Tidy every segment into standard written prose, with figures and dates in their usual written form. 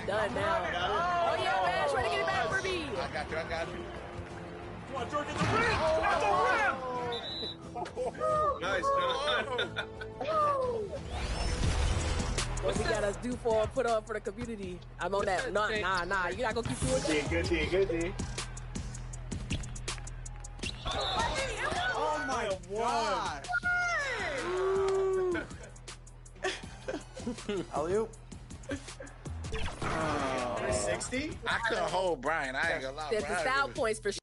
done now. Oh, yeah, man. Trying to get it back for me. I got you. Come on, George, get the rim! At the rim! Nice. What we gotta do put on for the community? I'm on that. Nah. You're not gonna keep doing that. Good D. Oh my God! Alley-oop. 360? I couldn't hold Brian. I ain't gonna lie. That's the style points for sure.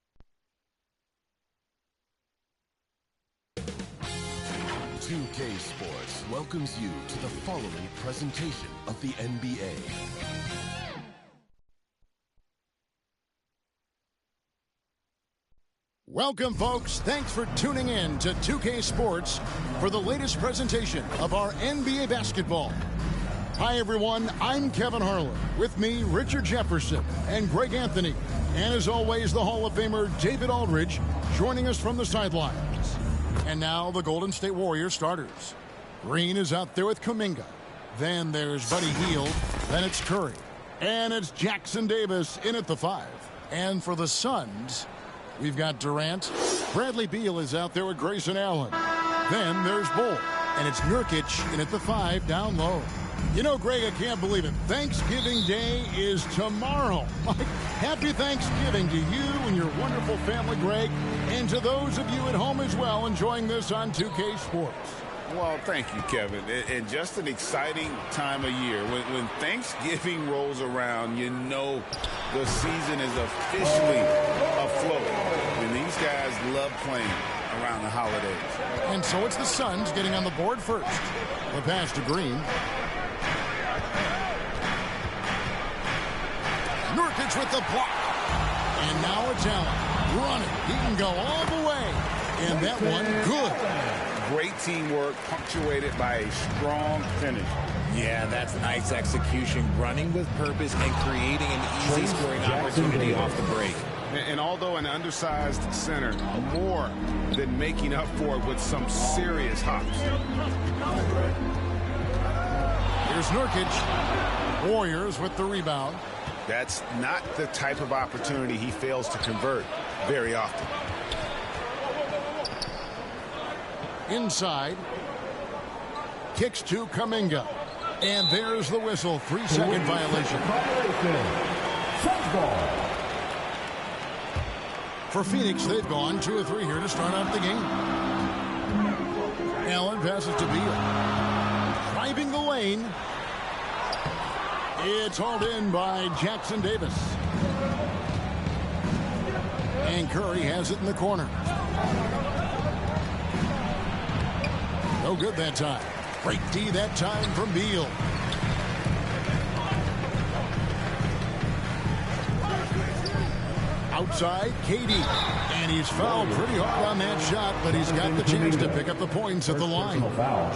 2K Sports welcomes you to the following presentation of the NBA. Welcome, folks. Thanks for tuning in to 2K Sports for the latest presentation of our NBA basketball. Hi, everyone. I'm Kevin Harlan. With me, Richard Jefferson and Greg Anthony. And as always, the Hall of Famer David Aldridge joining us from the sidelines. And now the Golden State Warriors starters. Green is out there with Kuminga. Then there's Buddy Hield. Then it's Curry. And it's Jackson Davis in at the 5. And for the Suns, we've got Durant. Bradley Beal is out there with Grayson Allen. Then there's Bull. And it's Nurkic in at the 5 down low. You know, Greg, I can't believe it. Thanksgiving Day is tomorrow. Happy Thanksgiving to you and your wonderful family, Greg, and to those of you at home as well enjoying this on 2K Sports. Well, thank you, Kevin. And just an exciting time of year. When Thanksgiving rolls around, you know the season is officially afloat. And these guys love playing around the holidays. And so it's the Suns getting on the board first. The pass to Green. Nurkic with the block. And now it's Allen running. He can go all the way. And that one, good. Great teamwork, punctuated by a strong finish. Yeah, that's nice execution, running with purpose and creating an easy scoring opportunity off the break. And although an undersized center, more than making up for it with some serious hops. Here's Nurkic. Warriors with the rebound. That's not the type of opportunity he fails to convert very often. Inside. Kicks to Kuminga. And there's the whistle. 3-second violation. For Phoenix, they've gone 2 of 3 here to start out the game. Allen passes to Beal. Driving the lane. It's hauled in by Jackson Davis. And Curry has it in the corner. No good that time. Great D that time from Beal. Outside, KD. And he's fouled pretty hard on that shot, but he's got the chance to pick up the points at the line.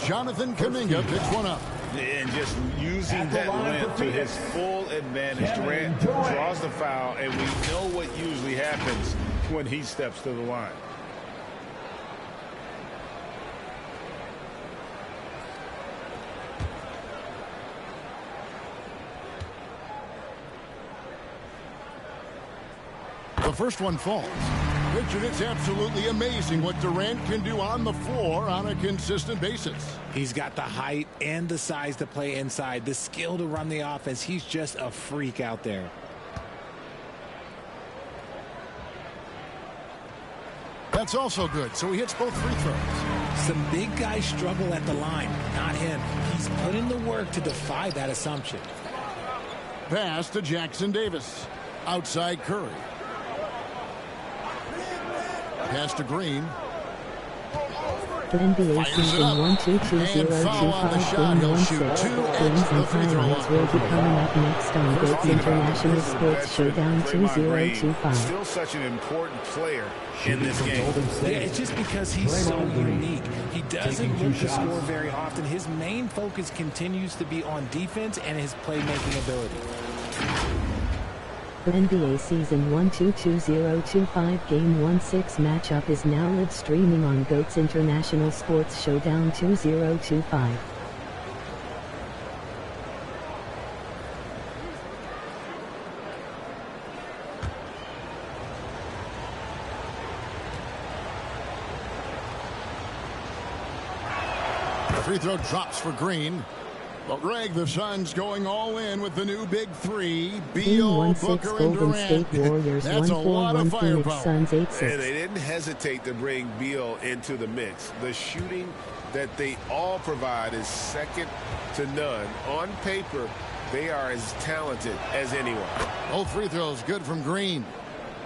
Jonathan Kuminga picks one up. And just using that length to his full advantage. Durant draws the foul, and we know what usually happens when he steps to the line. The first one falls. Richard, it's absolutely amazing what Durant can do on the floor on a consistent basis. He's got the height and the size to play inside, the skill to run the offense. He's just a freak out there. That's also good, so he hits both free throws. Some big guys struggle at the line, not him. He's put in the work to defy that assumption. Pass to Jackson Davis. Outside Curry. Pass to Green. The NBA season 1-2-2-0-2-5 Game 1-6 games and highlights will be coming up next on GOATS International Sports Showdown 2025. Still such an important player in this game. Yeah, it's just because he's so unique. He doesn't look to score very often. His main focus continues to be on defense and his playmaking ability. The NBA Season 1-2-2-0-2-5 Game 1-6 matchup is now live streaming on GOATS International Sports Showdown 2025. free throw drops for Green. Well, Greg, the Suns going all in with the new big three. Beal, Booker, and Golden Durant. State Warriors That's a lot of 141 Phoenix firepower. Suns 8-6. And they didn't hesitate to bring Beal into the mix. The shooting that they all provide is second to none. On paper, they are as talented as anyone. Both free throws good from Green.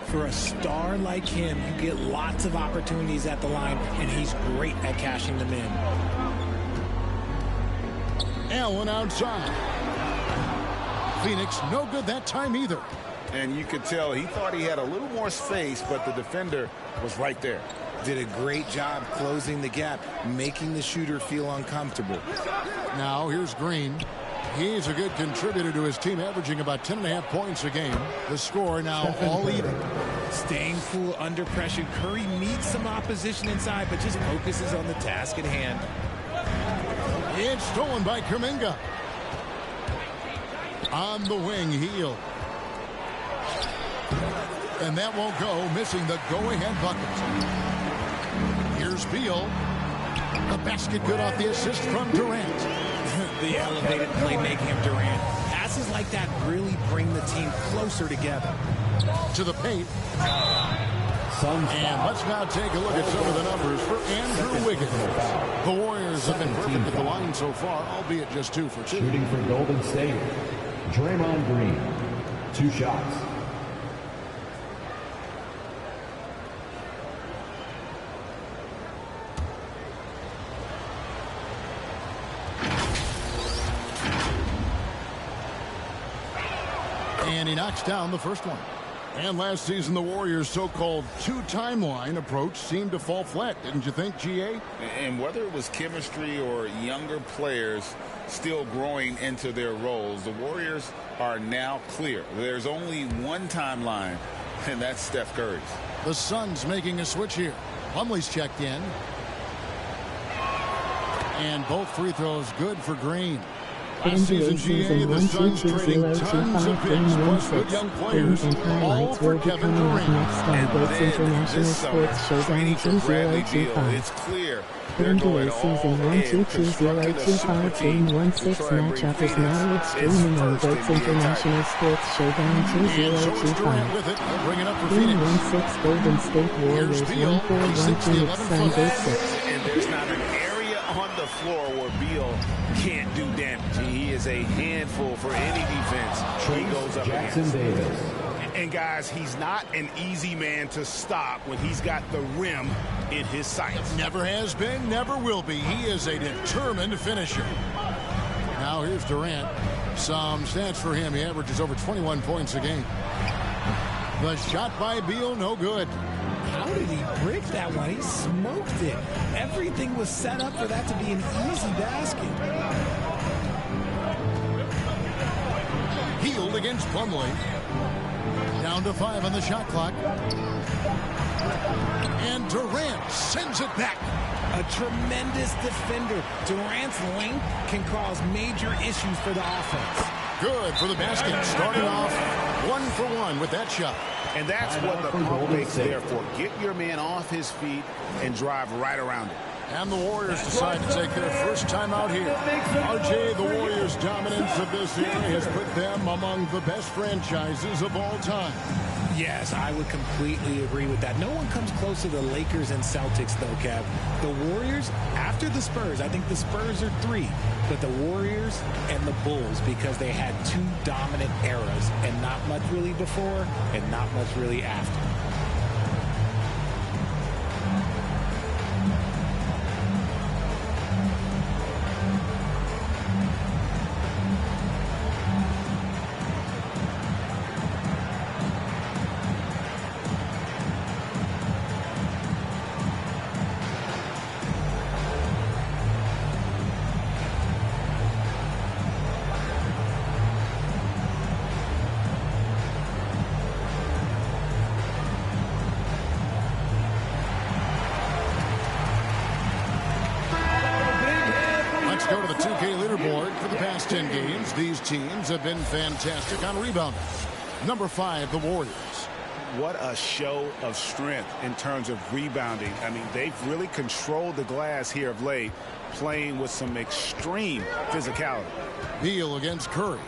For a star like him, you get lots of opportunities at the line, and he's great at cashing them in. Allen outside. Phoenix no good that time either. And you could tell he thought he had a little more space, but the defender was right there. Did a great job closing the gap, making the shooter feel uncomfortable. Now here's Green. He's a good contributor to his team, averaging about 10.5 points a game. The score now all even. Staying cool under pressure. Curry meets some opposition inside, but just focuses on the task at hand. It's stolen by Kuminga. On the wing, Hield. And that won't go, missing the go-ahead bucket. Here's Beal. The basket good off the assist from Durant. The elevated playmaking of Durant. Passes like that really bring the team closer together. To the paint. And let's now take a look at some of the numbers for Andrew Wiggins. The Warriors have been perfect at the line so far, albeit just 2 for 2. Shooting for Golden State, Draymond Green, 2 shots. And he knocks down the first one. And last season, the Warriors' so-called two-timeline approach seemed to fall flat, didn't you think, G.A.? And whether it was chemistry or younger players still growing into their roles, the Warriors are now clear. There's only one timeline, and that's Steph Curry's. The Suns making a switch here. Plumlee's checked in. And both free throws good for Green. Last season, GA, the Suns trading tons of picks, plus good young players, all for Kevin Durant. And then International this Sports Showdown for Bradley Beal. 2025. It's clear they're NBA going season all 1 2 in, 2 0 constructing a 2 super 5 team 1 to 6 try and bring matchup is Phoenix now its streaming on first Goats NBA International Sports Showdown And so is Durant 2025. with it. They'll bring it up for Team Phoenix. 1-6 Golden State Warriors Here's Beal. 1-4-1 He sinks the Phoenix 11 Suns footer. 8-6. And there's not an area on the floor where Beal can't do damage. He is a handful for any defense he goes up Jackson against. Davis. And guys, he's not an easy man to stop when he's got the rim in his sights. Never has been, never will be. He is a determined finisher. Now here's Durant. Some stats for him. He averages over 21 points a game. The shot by Beal, no good. How did he brick that one? He smoked it. Everything was set up for that to be an easy basket. Hield against Plumlee. Down to 5 on the shot clock. And Durant sends it back. A tremendous defender. Durant's length can cause major issues for the offense. Good for the basket. Starting off 1 for 1 with that shot. And that's what the pump fake's there for. Get your man off his feet and drive right around it. And the Warriors decide to take their first time out here. RJ, the Warriors' dominance of this year has put them among the best franchises of all time. Yes, I would completely agree with that. No one comes close to the Lakers and Celtics, though, Kev. The Warriors, after the Spurs, I think the Spurs are 3, but the Warriors and the Bulls, because they had 2 dominant eras, and not much really before, and not much really after. Let's go to the 2K leaderboard. For the past 10 games, these teams have been fantastic on rebounding. Number 5, the Warriors. What a show of strength in terms of rebounding. I mean, they've really controlled the glass here of late. playing with some extreme physicality. Beal against Curry.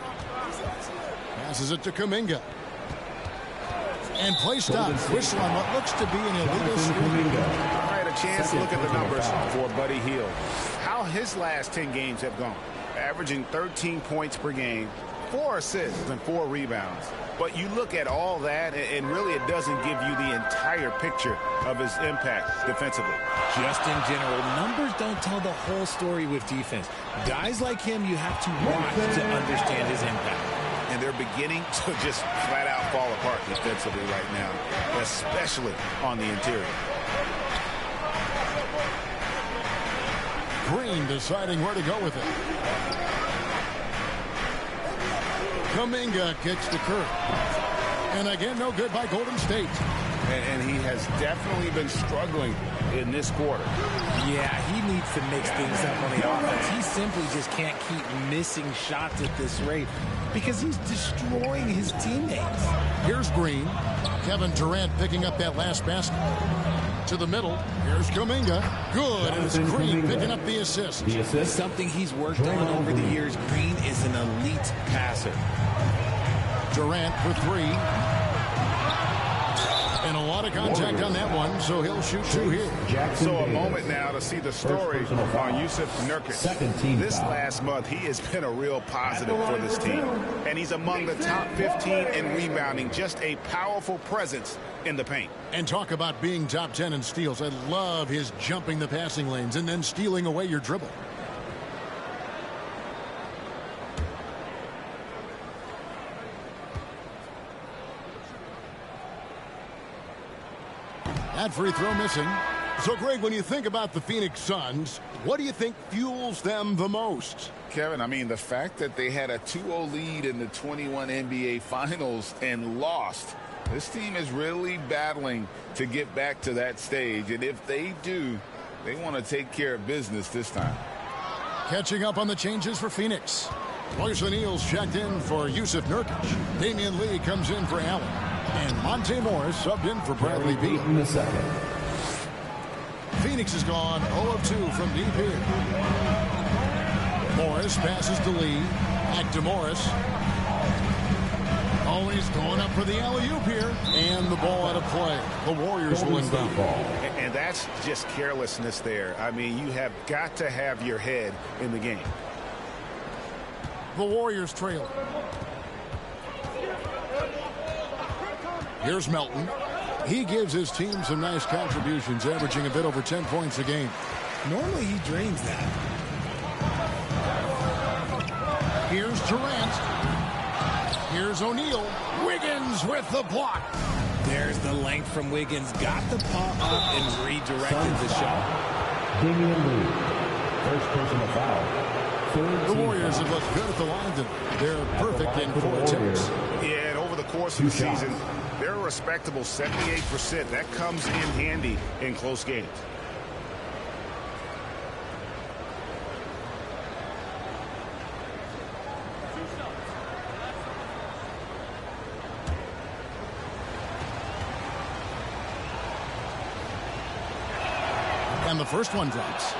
Passes it to Kuminga. And play stop. Whistle on what looks to be an illegal screen. I had a chance to look at the numbers for Buddy Hield. How his last 10 games have gone. Averaging 13 points per game, 4 assists and 4 rebounds. But you look at all that, and really it doesn't give you the entire picture of his impact defensively. Just in general, numbers don't tell the whole story with defense. Guys like him, you have to watch to understand his impact. And they're beginning to just flat out fall apart defensively right now, especially on the interior. Green deciding where to go with it. Kuminga kicks to Curry. And again, no good by Golden State. And he has definitely been struggling in this quarter. Yeah, he needs to mix things up on the offense. He simply just can't keep missing shots at this rate because he's destroying his teammates. Here's Green. Kevin Durant picking up that last basket. To the middle. Here's Kuminga. Good. And it's Green picking up the assist. Something he's worked on over the years. Green is an elite passer. Durant for 3. And a lot of contact on that one, so he'll shoot 2 here. So a moment now to see the story on Jusuf Nurkic. This last month, he has been a real positive for this team. And he's among the top 15 in rebounding. Just a powerful presence in the paint. And talk about being top 10 in steals. I love his jumping the passing lanes and then stealing away your dribble. That free throw missing. So, Greg, when you think about the Phoenix Suns, what do you think fuels them the most? Kevin, I mean, the fact that they had a 2-0 lead in the 21 NBA Finals and lost. This team is really battling to get back to that stage. And if they do, they want to take care of business this time. Catching up on the changes for Phoenix. Royce O'Neal's checked in for Jusuf Nurkic. Damian Lee comes in for Allen. And Monte Morris subbed in for Bradley Beal. Phoenix has gone 0 of 2 from deep here. Morris passes to Lee. Back to Morris. Always going up for the alley-oop here. And the ball out of play. The Warriors will inbound. And that's just carelessness there. I mean, you have got to have your head in the game. The Warriors trail. Here's Melton. He gives his team some nice contributions, averaging a bit over 10 points a game. Normally he drains that. Here's Durant. Here's O'Neal. Wiggins with the block. There's the length from Wiggins. Got the paw up and redirected the shot. Damian Lee. First personal foul. The Warriors have looked good at the line tonight. They're perfect in 4 attempts. Yeah, and over the course of the season, they're a respectable 78%. That comes in handy in close games. And the first one drops.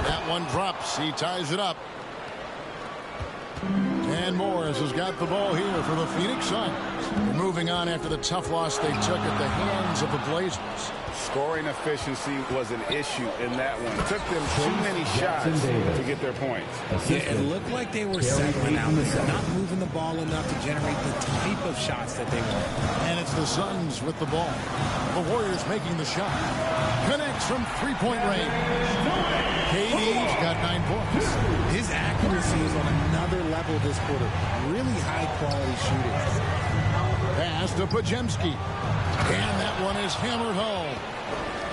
That one drops. He ties it up. And Morris has got the ball here for the Phoenix Suns. They're moving on after the tough loss they took at the hands of the Blazers. Scoring efficiency was an issue in that one. It took them too many shots to get their points. Yeah, it looked like they were settling out there, not moving the ball enough to generate the type of shots that they want. And it's the Suns with the ball. The Warriors making the shot. Connects from three-point range. KD's got 9 points. His accuracy is on another level this quarter. Really high-quality shooting. Pass to Podziemski. And that one is hammered home.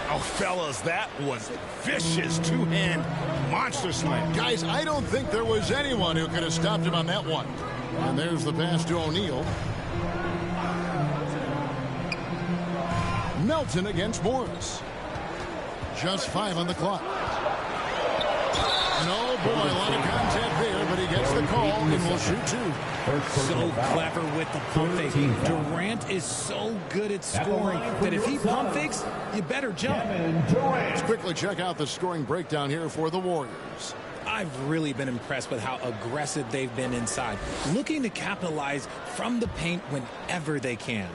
Oh, fellas, that was vicious two-hand monster slam. Guys, I don't think there was anyone who could have stopped him on that one. And there's the pass to O'Neal. Melton against Morris. Just 5 on the clock. And oh boy, a lot of contact there, but he gets the call and will shoot 2. So clever with the pump fake. Durant is so good at scoring that if he pump fakes, you better jump. Let's quickly check out the scoring breakdown here for the Warriors. I've really been impressed with how aggressive they've been inside, looking to capitalize from the paint whenever they can.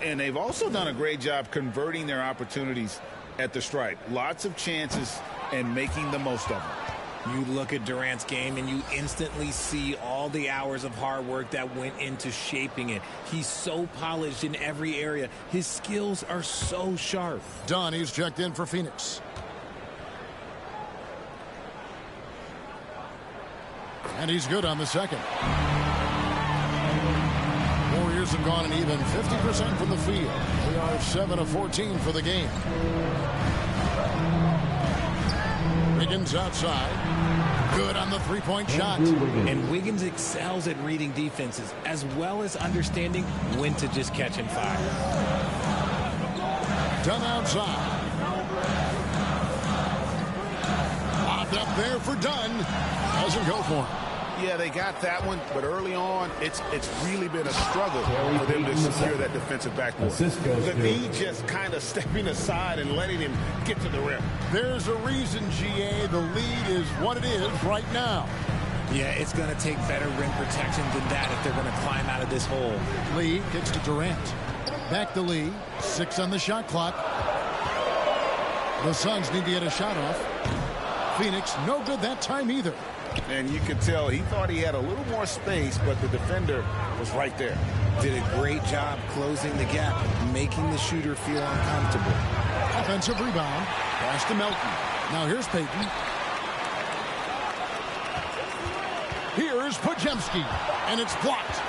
And they've also done a great job converting their opportunities at the stripe. Lots of chances and making the most of them. You look at Durant's game and you instantly see all the hours of hard work that went into shaping it. He's so polished in every area. His skills are so sharp. Dunn, he's checked in for Phoenix. And he's good on the second. Warriors have gone an even 50% from the field. They are 7 of 14 for the game. Wiggins outside. Good on the three-point shot. And Wiggins excels at reading defenses as well as understanding when to just catch and fire. Dunn outside. Popped up there for Dunn. Doesn't go for him. Yeah, they got that one, but early on, it's really been a struggle for them to secure that defensive backboard. The need just kind of stepping aside and letting him get to the rim. There's a reason, GA, the lead is what it is right now. Yeah, it's going to take better rim protection than that if they're going to climb out of this hole. Lee gets to Durant. Back to Lee. 6 on the shot clock. The Suns need to get a shot off. Phoenix, no good that time either. And you could tell he thought he had a little more space, but the defender was right there. Did a great job closing the gap, making the shooter feel uncomfortable. Offensive rebound. Pass to Melton. Now here's Payton. Here's Podziemski. And it's blocked.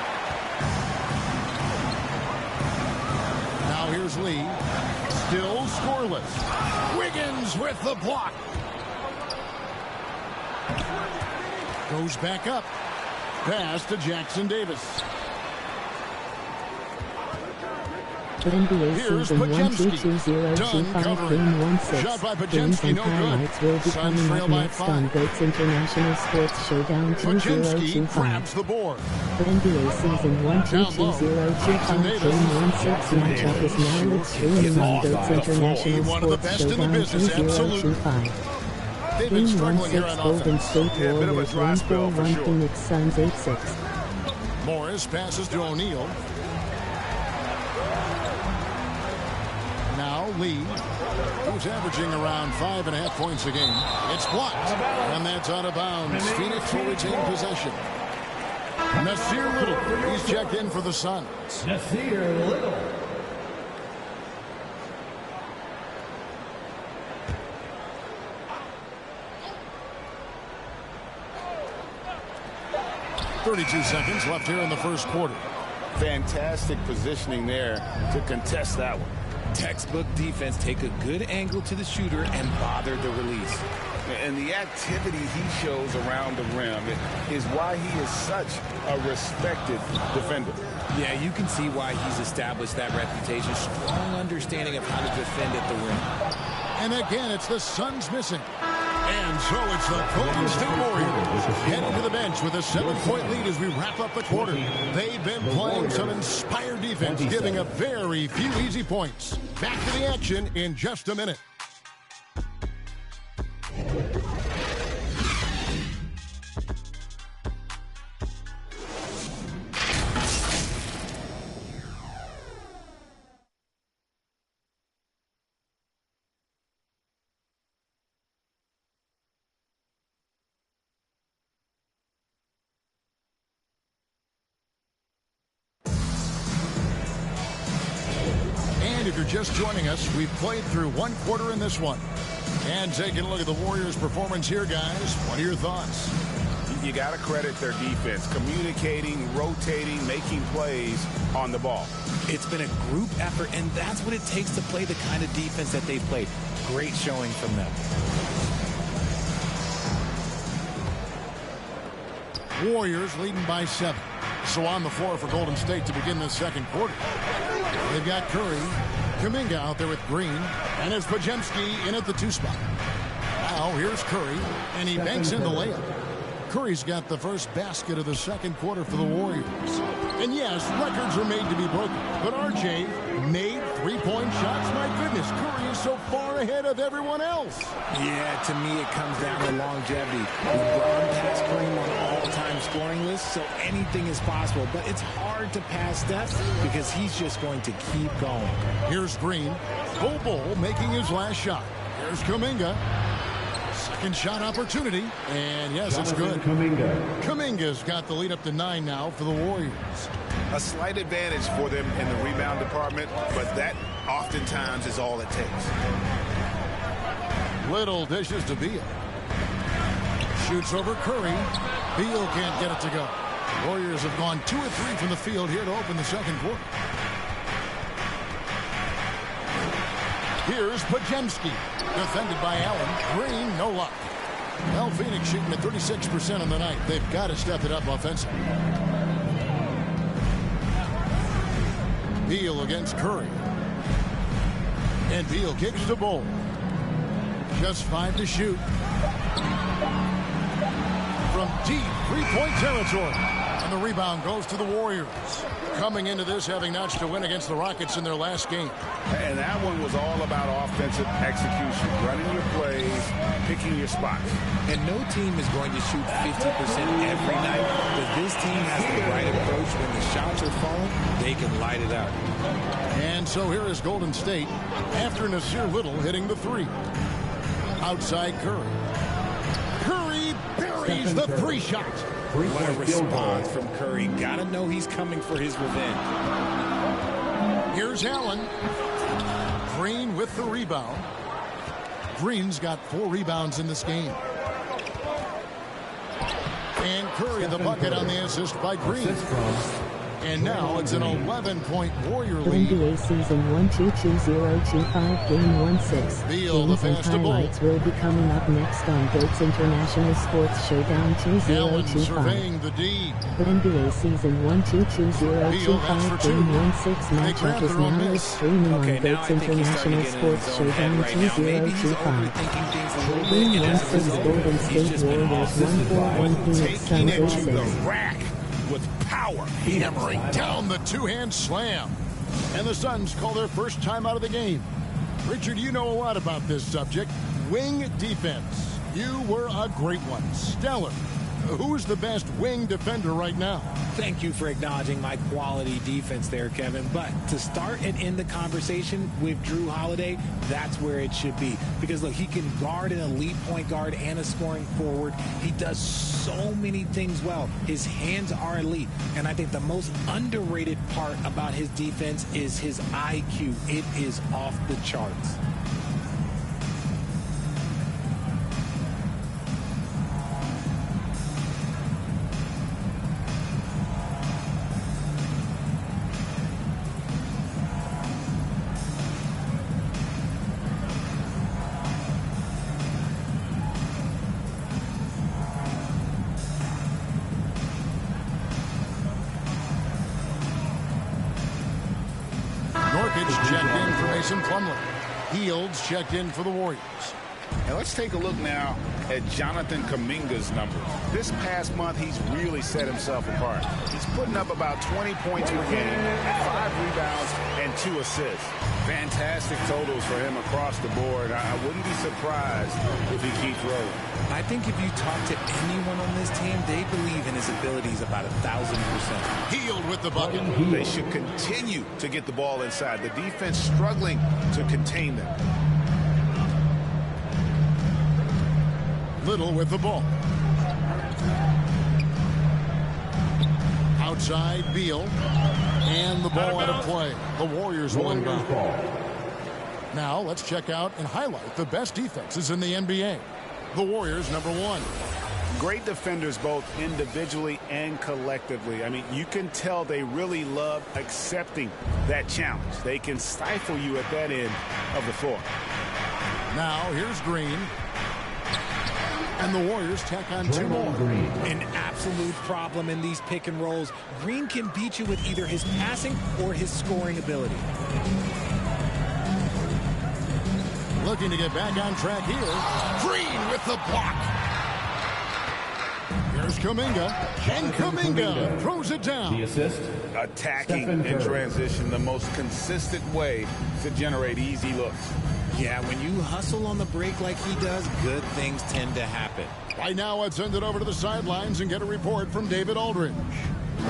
Now here's Lee. Still scoreless. Wiggins with the block. Goes back up. Pass to Jackson Davis. NBA season 1-2-2-0-2-5 game 1-6. Games and highlights will be coming up next on GOATS International Sports Showdown 2025. The board. The NBA season 1-2-2-0-2-5 game 1-6 matchup is now live streaming on GOATS International Sports Showdown 2025. Game 1-6 Golden State Warriors 1-4-1 Phoenix Suns 8-6. Morris passes to O'Neal. Now Lee, who's averaging around 5.5 points a game. It's blocked, and that's out of bounds. Phoenix will retain possession. Nasir Little, he's checked in for the Suns. Nasir Little. .32 seconds left here in the first quarter. Fantastic positioning there to contest that one. Textbook defense, take a good angle to the shooter and bother the release. And the activity he shows around the rim is why he is such a respected defender. Yeah, you can see why he's established that reputation. Strong understanding of how to defend at the rim. And again, it's the Suns missing. And so it's the Golden State Warriors heading to the bench with a 7-point lead as we wrap up the quarter. They've been playing some inspired defense, giving up very few easy points. Back to the action in just a minute. If you're just joining us, we've played through one quarter in this one. And taking a look at the Warriors' performance here, guys. What are your thoughts? You got to credit their defense, communicating, rotating, making plays on the ball. It's been a group effort, and that's what it takes to play the kind of defense that they've played. Great showing from them. Warriors leading by 7. So on the floor for Golden State to begin this second quarter. They've got Curry. Kuminga out there with Green. And it's Podziemski in at the 2 spot. Now here's Curry, and he banks in the layup. Curry's got the first basket of the second quarter for the Warriors. And yes, records are made to be broken. But RJ made 3-point shots. My goodness, Curry is so far ahead of everyone else. Yeah, to me it comes down to longevity. LeBron passed Kareem on all-time scoring lists, so anything is possible. But it's hard to pass Steph because he's just going to keep going. Here's Green. Bull making his last shot. Here's Kuminga. Second shot opportunity. And yes, it's good. Kuminga's got the lead up to 9 now for the Warriors. A slight advantage for them in the rebound department, but that oftentimes is all it takes. Little dishes to Beal. Shoots over Curry. Beal can't get it to go. Warriors have gone 2 of 3 from the field here to open the second quarter. Here's Podziemski. Defended by Allen. Green, no luck. Well, Phoenix shooting at 36% on the night. They've got to step it up offensively. Beal against Curry. And Beal kicks the ball. Just 5 to shoot. From deep 3-point territory. And the rebound goes to the Warriors. Coming into this having notched a win against the Rockets in their last game. And that one was all about offensive execution. Running your plays, picking your spots. And no team is going to shoot 50% every night. But this team has the right approach. When the shots are falling, they can light it up. And so here is Golden State after Nasir Little hitting the 3. Outside Curry. Curry buries the 3 shot. What a response from Curry. Gotta know he's coming for his revenge. Here's Allen. Green with the rebound. Green's got 4 rebounds in this game. And Curry the bucket on the assist by Green. And now it's an 11-point Warrior lead. NBA season 1-2-2-0-2-5 game 1-6. Beal the Games and highlights will be coming up next on GOATS International Sports Showdown 2025. Surveying the D. The NBA season 1-2-2-0-2-5 game 1-6 matchup is now streaming on GOATS International Sports Showdown 2025. Game 1-6 Golden State Warriors 1-4 Phoenix Suns 0-6. With power, hammering down the 2-hand slam. And the Suns call their first time out of the game. Richard, you know a lot about this subject. Wing defense. You were a great one. Stellar. Who's the best wing defender right now? Thank you for acknowledging my quality defense there, Kevin. But to start and end the conversation with Drew Holiday, that's where it should be. Because, look, he can guard an elite point guard and a scoring forward. He does so many things well. His hands are elite. And I think the most underrated part about his defense is his IQ. It is off the charts. Checked in for Mason Plumlee. Fields checked in for the Warriors. And let's take a look now at Jonathan Kuminga's numbers. This past month, he's really set himself apart. He's putting up about 20 points per game, 5 rebounds, and 2 assists. Fantastic totals for him across the board. I wouldn't be surprised if he keeps rolling. I think if you talk to anyone on this team, they believe in his abilities about 1,000%. Hield with the bucket. They should continue to get the ball inside. The defense struggling to contain them. Little with the ball. Outside Beal. And the ball out of play. The Warriors will inbound. Now let's check out and highlight the best defenses in the NBA. The Warriors, number 1. Great defenders both individually and collectively. I mean, you can tell they really love accepting that challenge. They can stifle you at that end of the floor. Now here's Green. And the Warriors tack on 2 more. An absolute problem in these pick and rolls. Green can beat you with either his passing or his scoring ability. Looking to get back on track here. Green with the block. Here's Kuminga. And Kuminga throws it down. The assist. Attacking in transition, the most consistent way to generate easy looks. Yeah, when you hustle on the break like he does, good things tend to happen. Right now, let's send it over to the sidelines and get a report from David Aldridge.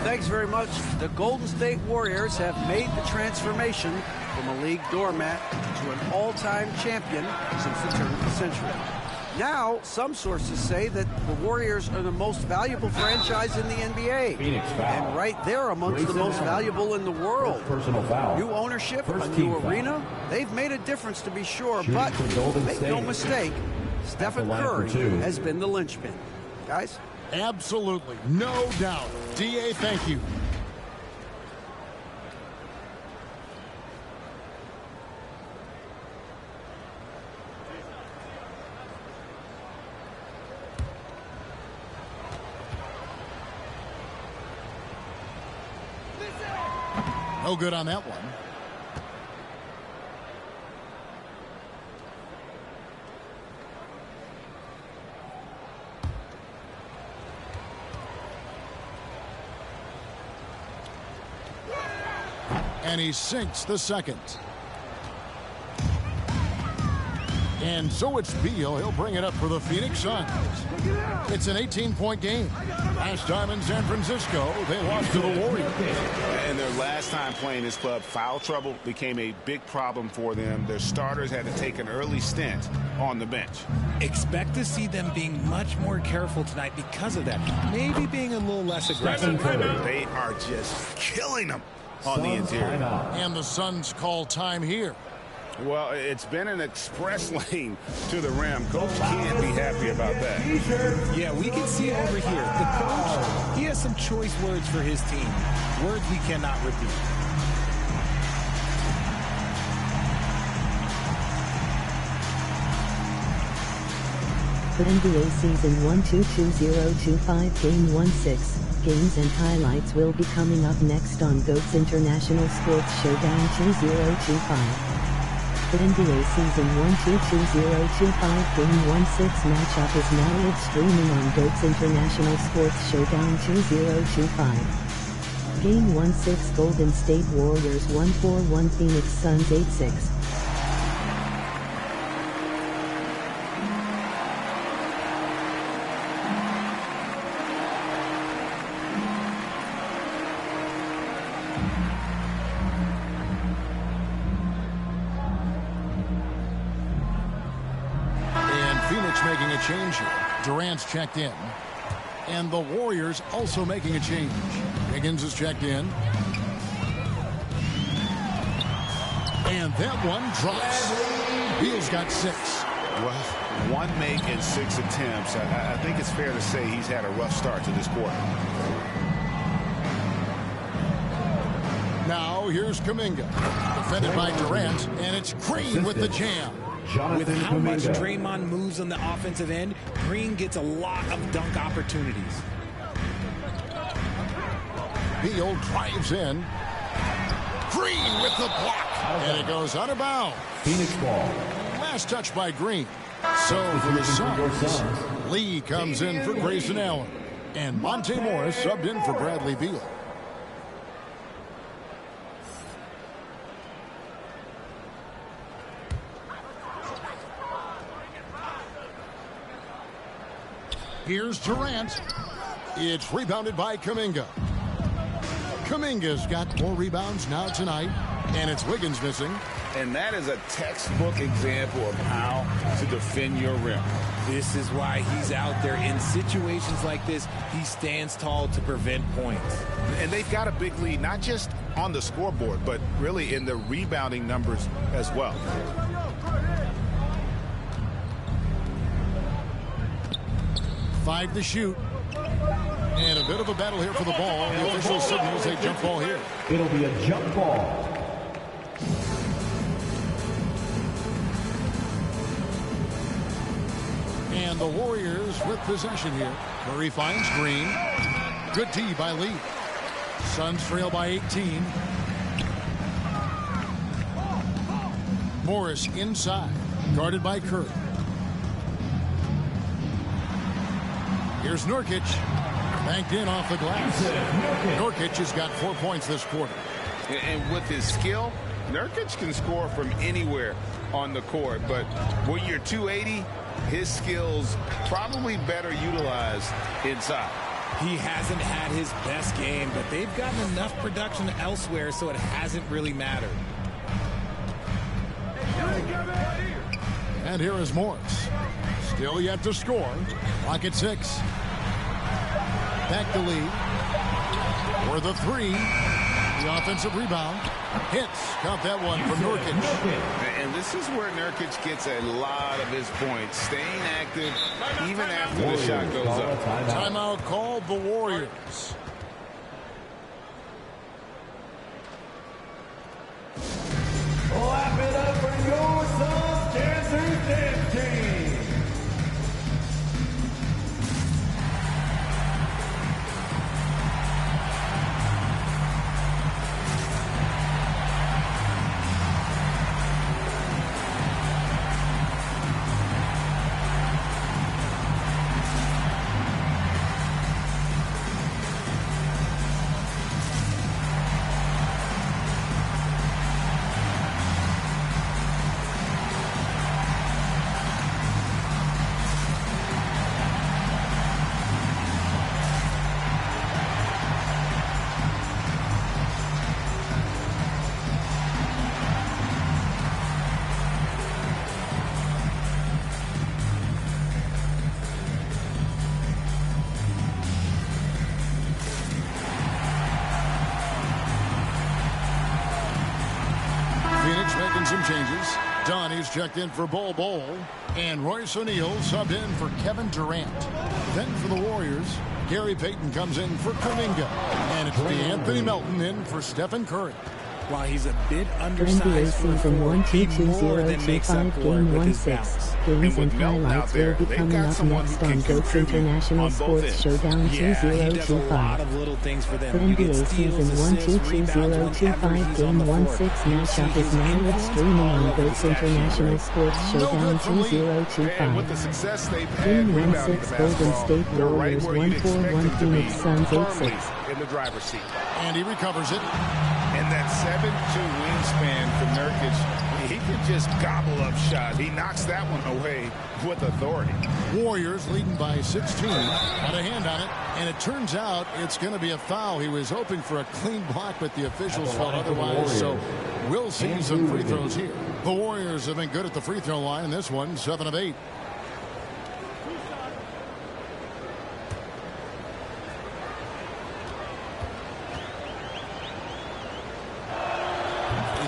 Thanks very much. The Golden State Warriors have made the transformation from a league doormat to an all-time champion since the turn of the century. Now, some sources say that the Warriors are the most valuable franchise in the NBA. Phoenix foul. And right there amongst the most valuable in the world. Personal foul. New ownership, a First new team foul. arena. They've made a difference to be sure, Shooting but for Golden make no State. mistake, Stephen line for Curry two. has been the linchpin. Guys? Absolutely. No doubt. D.A., thank you. No good on that one. And he sinks the second. And so it's Beal. He'll bring it up for the Phoenix Suns. It's an 18-point game. Last time in San Francisco, they lost to the Warriors. And their last time playing this club, foul trouble became a big problem for them. Their starters had to take an early stint on the bench. Expect to see them being much more careful tonight because of that. Maybe being a little less aggressive. They are just killing them on the interior. And the Suns call time here. Well, it's been an express lane to the rim. Coach can't be happy about that. Yeah, we can see over here. The coach, he has some choice words for his team. Words we cannot repeat. The NBA Season 1-2-2025 Game 1-6 games and highlights will be coming up next on GOAT's International Sports Showdown 2025. The NBA Season 1-2-2025 Game 1-6 matchup is now live streaming on GOAT's International Sports Showdown 2025. Game 1-6 Golden State Warriors 1-4-1 Phoenix Suns 8-6. Making a change here. Durant's checked in. And the Warriors also making a change. Higgins is checked in. And that one drops. Beal's got 6. Well, 1 make in 6 attempts. I think it's fair to say he's had a rough start to this quarter. Now here's Kuminga. Defended by Durant. And it's Green with the jam. With how much Draymond moves on the offensive end, Green gets a lot of dunk opportunities. Beal drives in. Green with the block. And it goes out of bounds. Phoenix ball. Last touch by Green. So for the Suns, Lee comes in for Grayson Allen. And Monte Morris subbed in for Bradley Beal. Here's Durant. It's rebounded by Kuminga. Kuminga's got 4 rebounds now tonight, and it's Wiggins missing. And that is a textbook example of how to defend your rim. This is why he's out there in situations like this. He stands tall to prevent points. And they've got a big lead, not just on the scoreboard, but really in the rebounding numbers as well. Five to shoot. And a bit of a battle here for the ball. The official signals a jump ball here. It'll be a jump ball. And the Warriors with possession here. Curry finds Green. Good D by Lee. Suns trail by 18. Morris inside. guarded by Curry. Here's Nurkic, banked in off the glass. Nurkic has got 4 points this quarter. And with his skill, Nurkic can score from anywhere on the court. But when you're 280, his skills probably better utilized inside. He hasn't had his best game, but they've gotten enough production elsewhere, so it hasn't really mattered. And here is Morris. Still yet to score. Clock at 6. Back to lead. For the 3. The offensive rebound. Hits. Count that one from Nurkic. And this is where Nurkic gets a lot of his points. Staying active even after the shot goes up. Timeout called the Warriors. Clap it up for your son, Dancing Dance Team. Some changes. Donnie's checked in for Bol Bol, and Royce O'Neal subbed in for Kevin Durant. Then for the Warriors, Gary Payton comes in for Kuminga, and it's DeAnthony Melton in for Stephen Curry. While he's a bit NBA undersized for season the 1 court, 2 he 2 more 0 than 2 makes up 5 for it game with 1 his 6. bounce. Games and Melton out highlights will there, be they've coming got up someone next who on can Goats contribute International on both Sports ends. Showdown Yeah, he does a lot 2025. of little things for them. The You get NBA steals, season 1 2 assists, 2 rebounds 0 2 whenever 5 he's on game the 1 court. 6 You see matchup is his now influence streaming all on over Goats the stat sheet, International right? Sports Showdown 2025. And with the success they've had Game 1 rebounding 6 the Golden basketball, State they're right Warriors where 1 you'd 4 expect 1 them to be, Phoenix Suns 8 firmly 6. in the driver's seat. And he recovers it. And that 7'2" wingspan for Nurkic, he can just gobble up shots. He knocks that one away with authority. Warriors leading by 16. Got a hand on it, and it turns out it's going to be a foul. He was hoping for a clean block, but the officials felt otherwise, so we'll see some free throws here. The Warriors have been good at the free throw line in this one, 7 of 8.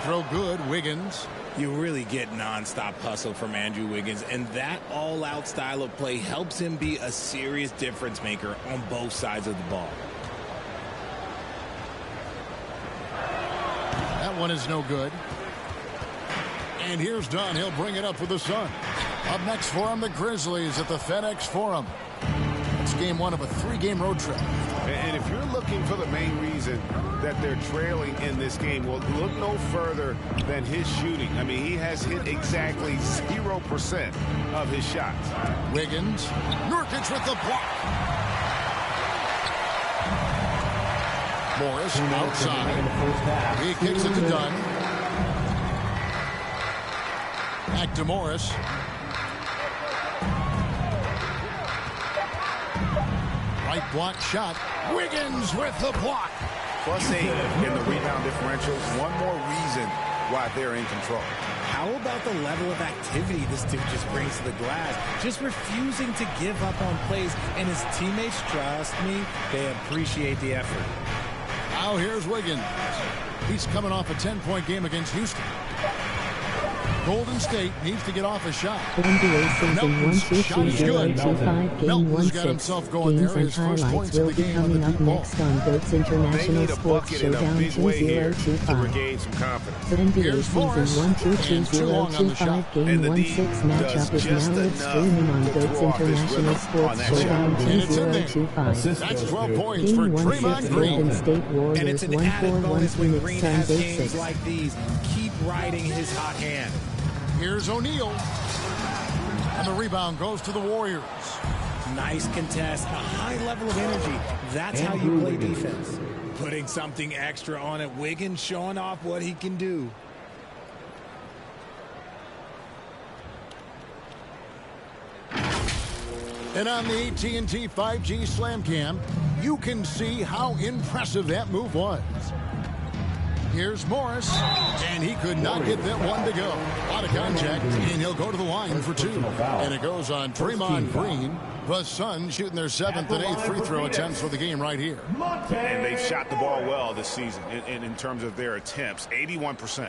Throw good. Wiggins. You really get nonstop hustle from Andrew Wiggins, and that all-out style of play helps him be a serious difference maker on both sides of the ball. That one is no good. And here's Dunn. He'll bring it up for the Sun. Up next for him, the Grizzlies at the FedEx Forum. It's game 1 of a 3-game road trip. And if you're looking for the main reason that they're trailing in this game, well, look no further than his shooting. I mean, he has hit exactly 0% of his shots. Wiggins. Nurkic with the block. Morris outside. He kicks it to Dunn. Back to Morris. Right block shot. Wiggins with the block. +8 in the rebound differential. One more reason why they're in control. How about the level of activity this dude just brings to the glass? Just refusing to give up on plays, and his teammates, trust me, they appreciate the effort. Now here's Wiggins. He's coming off a 10-point game against Houston. Golden State needs to get off a shot. NBA season 1 2 2 0 2 5 game 1 6. Games and highlights will be coming up next on Goats International Sports Showdown 2025. The NBA season 1 2 2 0 2 5 game 1 6 matchup is now streaming on Goats International Sports Showdown 2025. That's 12 points Game for 1 6 Draymond Golden Green. State Warriors 1 4 1 Phoenix Suns 8 6. Like these, keep riding his hot hand. Here's O'Neal. And the rebound goes to the Warriors. Nice contest, a high level of energy. That's how you play defense. Putting something extra on it. Wiggins showing off what he can do. And on the AT&T 5G Slam Cam, you can see how impressive that move was. Here's Morris, and he could not get that one to go. Out of contact, and he'll go to the line for two. And it goes on Draymond Green. The Suns shooting their 7th and 8th free throw attempts for the game right here. And they've shot the ball well this season in terms of their attempts, 81%.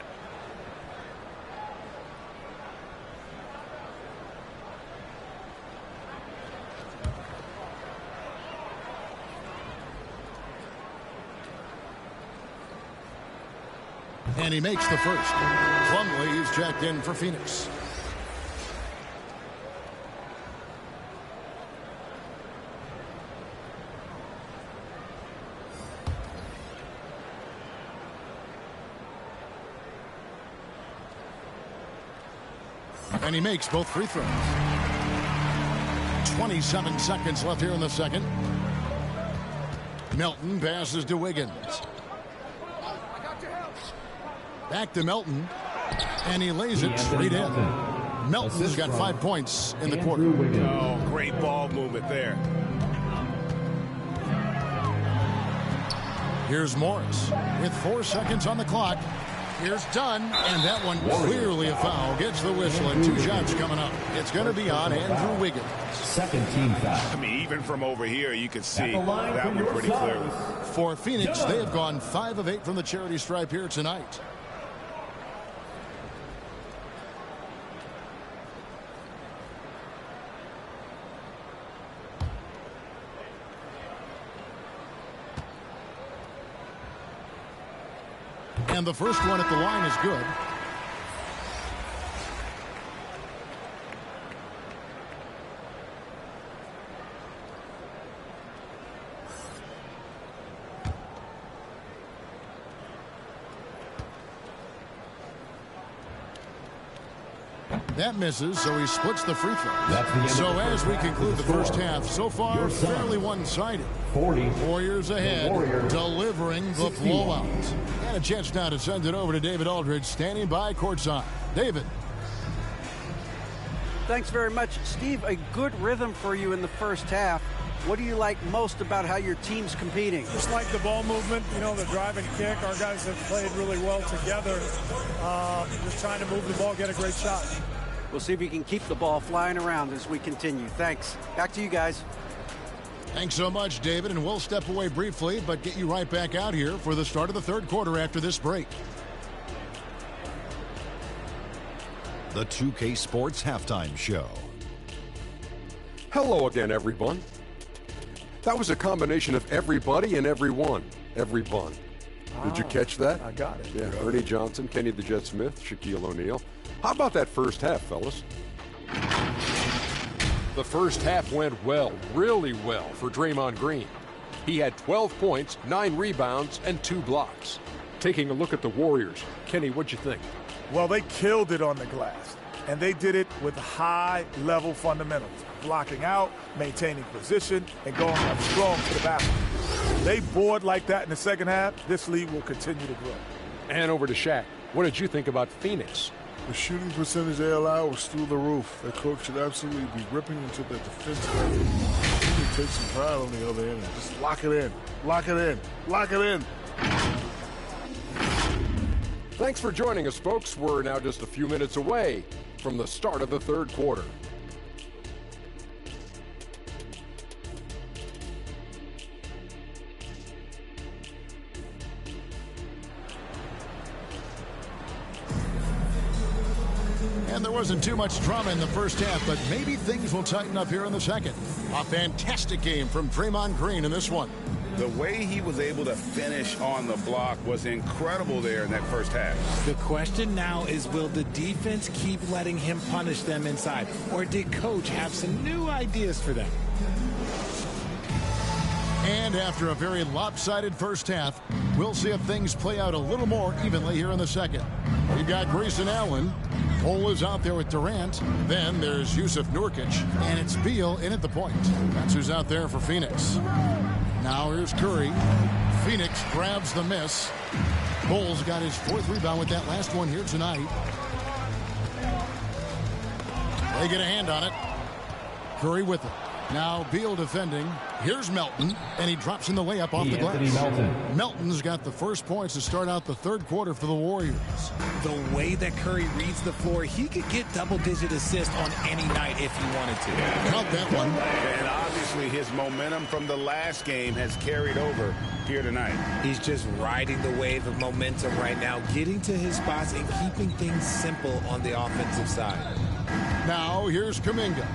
And he makes the first. Plumlee is checked in for Phoenix. And he makes both free throws. 27 seconds left here in the second. Melton passes to Wiggins. Back to Melton, and he lays it straight in. Melton's got 5 points in the quarter. Oh, great ball movement there. Here's Morris with 4 seconds on the clock. Here's Dunn, and that one clearly a foul. Gets the whistle, and 2 shots coming up. It's going to be on Andrew Wiggins. Second team foul. I mean, even from over here, you can see that one pretty clearly. For Phoenix, they have gone 5 of 8 from the charity stripe here tonight. And the first one at the line is good. That misses, so he splits the free throw. So as we conclude the first half, so far fairly one-sided. Warriors ahead, delivering the blowout. And a chance now to send it over to David Aldridge, standing by courtside. David. Thanks very much, Steve. A good rhythm for you in the first half. What do you like most about how your team's competing? Just like the ball movement, you know, the drive and kick. Our guys have played really well together. Just trying to move the ball, get a great shot. We'll see if we can keep the ball flying around as we continue. Thanks. Back to you guys. Thanks so much, David, and we'll step away briefly, but get you right back out here for the start of the third quarter after this break. The 2K Sports Halftime Show. Hello again, everyone. That was a combination of everybody and everyone. Everyone. Did you catch that? I got it. Yeah, Ernie Johnson, Kenny the Jet Smith, Shaquille O'Neal. How about that first half, fellas? The first half went well, really well for Draymond Green. He had 12 points, 9 rebounds, and 2 blocks. Taking a look at the Warriors, Kenny, what'd you think? Well, they killed it on the glass, and they did it with high-level fundamentals. Blocking out, maintaining position, and going up strong to the basket. They board like that in the second half, this league will continue to grow. And over to Shaq. What did you think about Phoenix? The shooting percentage they allowed was through the roof. Their coach should absolutely be ripping into their defense. He takes some pride on the other end. Just lock it in. Lock it in. Lock it in. Thanks for joining us, folks. We're now just a few minutes away from the start of the third quarter. And there wasn't too much drama in the first half, but maybe things will tighten up here in the second. A fantastic game from Draymond Green in this one. The way he was able to finish on the block was incredible there in that first half. The question now is, will the defense keep letting him punish them inside? Or did Coach have some new ideas for them? And after a very lopsided first half, we'll see if things play out a little more evenly here in the second. We've got Grayson Allen Cole is out there with Durant. Then there's Yusuf Nurkic, and it's Beal in at the point. That's who's out there for Phoenix. Now here's Curry. Phoenix grabs the miss. Cole's got his 4th rebound with that last one here tonight. They get a hand on it. Curry with it. Now Beal defending. Here's Melton, and he drops in the layup off the glass. Melton's got the first points to start out the 3rd quarter for the Warriors. The way that Curry reads the floor, he could get double-digit assists on any night if he wanted to. Count that one. And obviously his momentum from the last game has carried over here tonight. He's just riding the wave of momentum right now, getting to his spots and keeping things simple on the offensive side. Now here's Kuminga.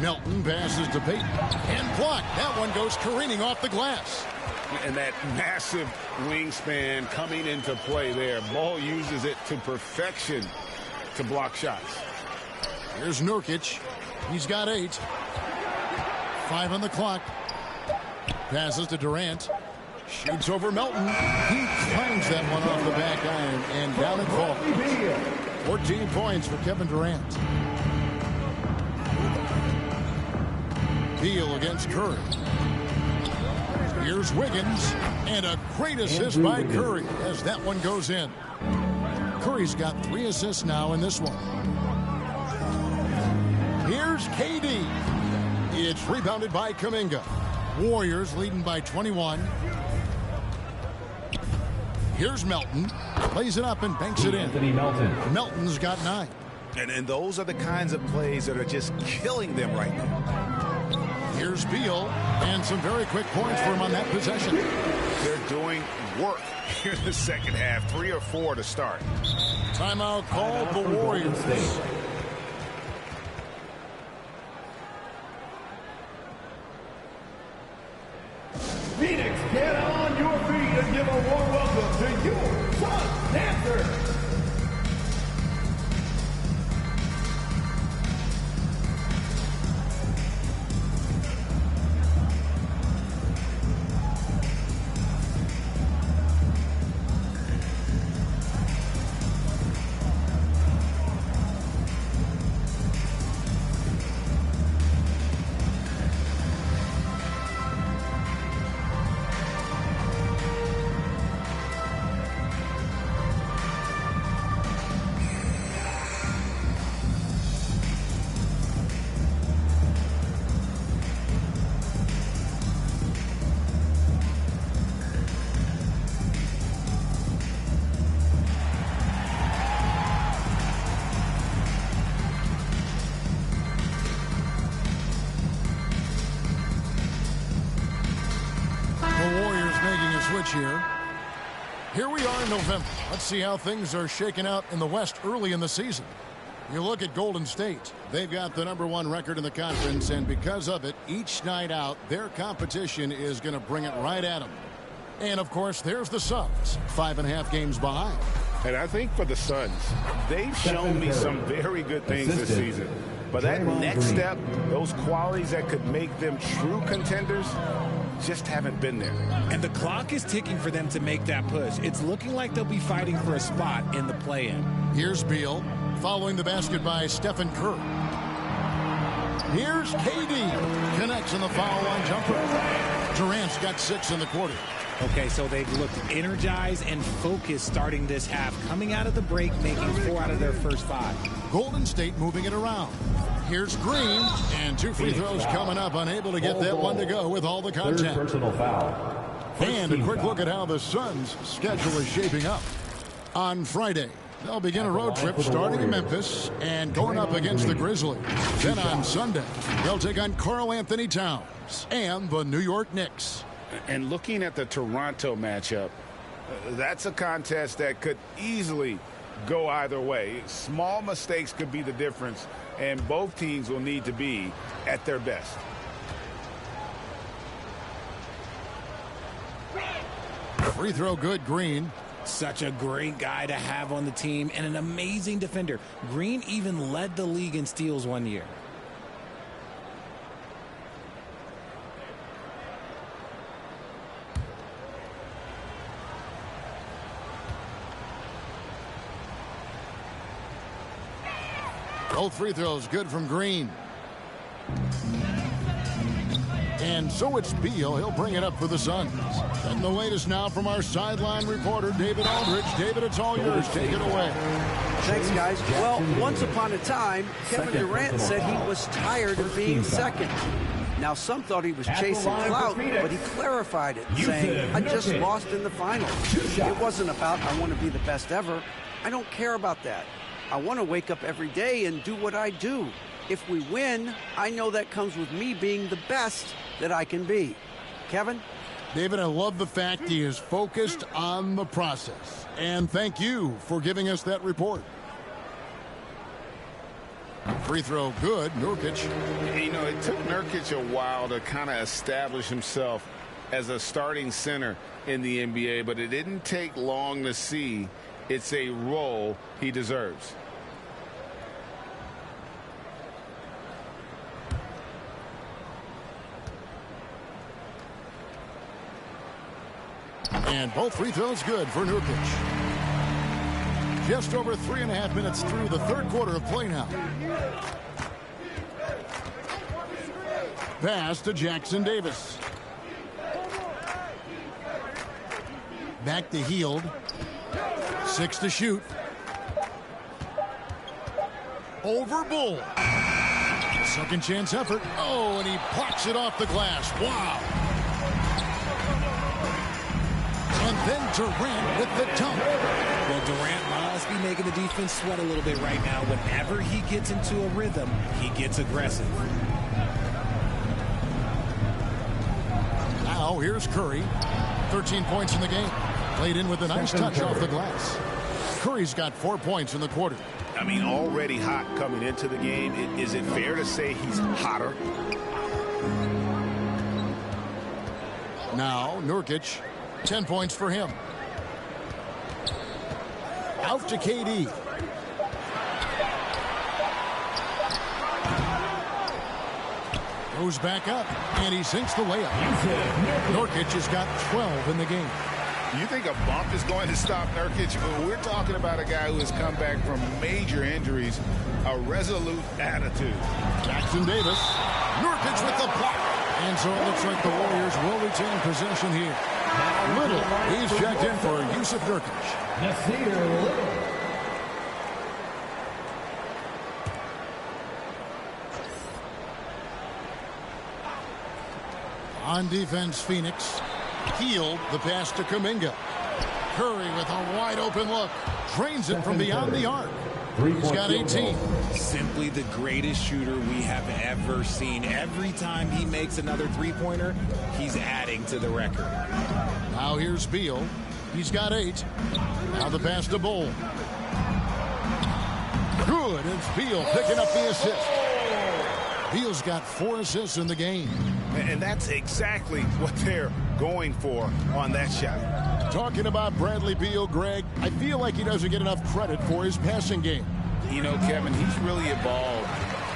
Melton passes to Payton and blocked. That one goes careening off the glass. And that massive wingspan coming into play there. Ball uses it to perfection to block shots. Here's Nurkic. He's got 8. 5 on the clock. Passes to Durant. Shoots over Melton. He clangs that one off the back iron and down it falls. 14 points for Kevin Durant. Beal against Curry. Here's Wiggins, and a great assist by Curry as that one goes in. Curry's got 3 assists now in this one. Here's KD. It's rebounded by Kuminga. Warriors leading by 21. Here's Melton. Plays it up and banks it in. Melton's got 9. And those are the kinds of plays that are just killing them right now. Here's Beal, and some very quick points for him on that possession. They're doing work here in the second half. 3 or 4 to start. Timeout called the Warriors. Phoenix, get on your feet and give a warm welcome to your Sun Dancers. Here we are in November. Let's see how things are shaking out in the West early in the season. You look at Golden State. They've got the #1 record in the conference, and because of it, each night out, their competition is going to bring it right at them. And, of course, there's the Suns, 5.5 games behind. And I think for the Suns, they've shown me some very good things this season. But that next step, those qualities that could make them true contenders, just haven't been there. And the clock is ticking for them to make that push. It's looking like they'll be fighting for a spot in the play-in. Here's Beal, following the basket by Stephen Curry. Here's KD, connects in the foul line jumper. Durant's got 6 in the quarter. Okay, so they've looked energized and focused starting this half, coming out of the break, making 4 out of their first 5. Golden State moving it around. Here's Green, and 2 free throws coming up, unable to get that one to go with all the contact. Personal foul. And a quick look at how the Suns' schedule is shaping up. On Friday, they'll begin a road trip starting in Memphis and going up against the Grizzlies. Then on Sunday, they'll take on Karl Anthony Towns and the New York Knicks. And looking at the Toronto matchup, that's a contest that could easily go either way. Small mistakes could be the difference, and both teams will need to be at their best. Free throw good, Green. Such a great guy to have on the team and an amazing defender. Green even led the league in steals one year. Both free throws good from Green. And so it's Beal. He'll bring it up for the Suns. And the latest now from our sideline reporter, David Aldridge. David, it's all yours. Take it away. Thanks, guys. Well, once upon a time, Kevin Durant said he was tired of being second. Now, some thought he was chasing clout, but he clarified it, saying, I just lost in the final. It wasn't about, I want to be the best ever. I don't care about that. I want to wake up every day and do what I do. If we win, I know that comes with me being the best that I can be. Kevin? David, I love the fact he is focused on the process. And thank you for giving us that report. Free throw good, Nurkic. You know, it took Nurkic a while to kind of establish himself as a starting center in the NBA, but it didn't take long to see it's a role he deserves. And both free throws good for Nurkic. Just over 3.5 minutes through the third quarter of play now. Pass to Jackson Davis. Back to Hield. 6 to shoot. Over Bull. Second chance effort. Oh, and he plucks it off the glass. Wow. And then Durant with the dunk. Well, Durant must be making the defense sweat a little bit right now. Whenever he gets into a rhythm, he gets aggressive. Now here's Curry. 13 points in the game. Played in with a nice touch off the glass. Curry's got 4 points in the quarter. I mean, already hot coming into the game. Is it fair to say he's hotter? Now Nurkic. 10 points for him. Out to KD. Goes back up, and he sinks the layup. Nurkic has got 12 in the game. You think a bump is going to stop Nurkic? We're talking about a guy who has come back from major injuries, a resolute attitude. Jackson Davis. Nurkic with the block. And so it looks like the Warriors will retain possession here. Little, he's checked in for Yusuf Nurkic. Nasir Little. On defense, Phoenix. Hield the pass to Kuminga. Curry with a wide open look. Drains it from beyond the arc. He's got 18. Simply the greatest shooter we have ever seen. Every time he makes another three-pointer, he's adding to the record. Now here's Beal. He's got 8. Now the pass to Bull. Good. It's Beal picking up the assist. Beal's got 4 assists in the game. And that's exactly what they're going for on that shot. Talking about Bradley Beal, Greg, I feel like he doesn't get enough credit for his passing game. You know, Kevin, he's really evolved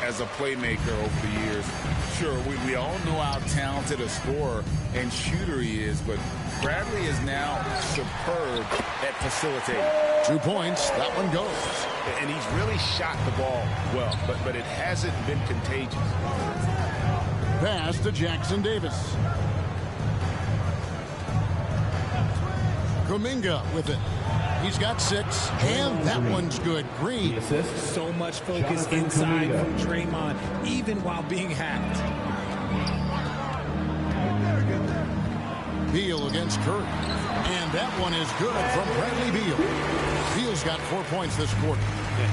as a playmaker over the years. Sure, we all know how talented a scorer and shooter he is, but Bradley is now superb at facilitating. 2 points. That one goes. And he's really shot the ball well, but it hasn't been contagious. Pass to Jackson Davis. Kuminga with it. He's got 6, and that one's good. Green. So much focus inside from Draymond, even while being hacked. Beal against Curry. And that one is good from Bradley Beal. Beal's got 4 points this quarter.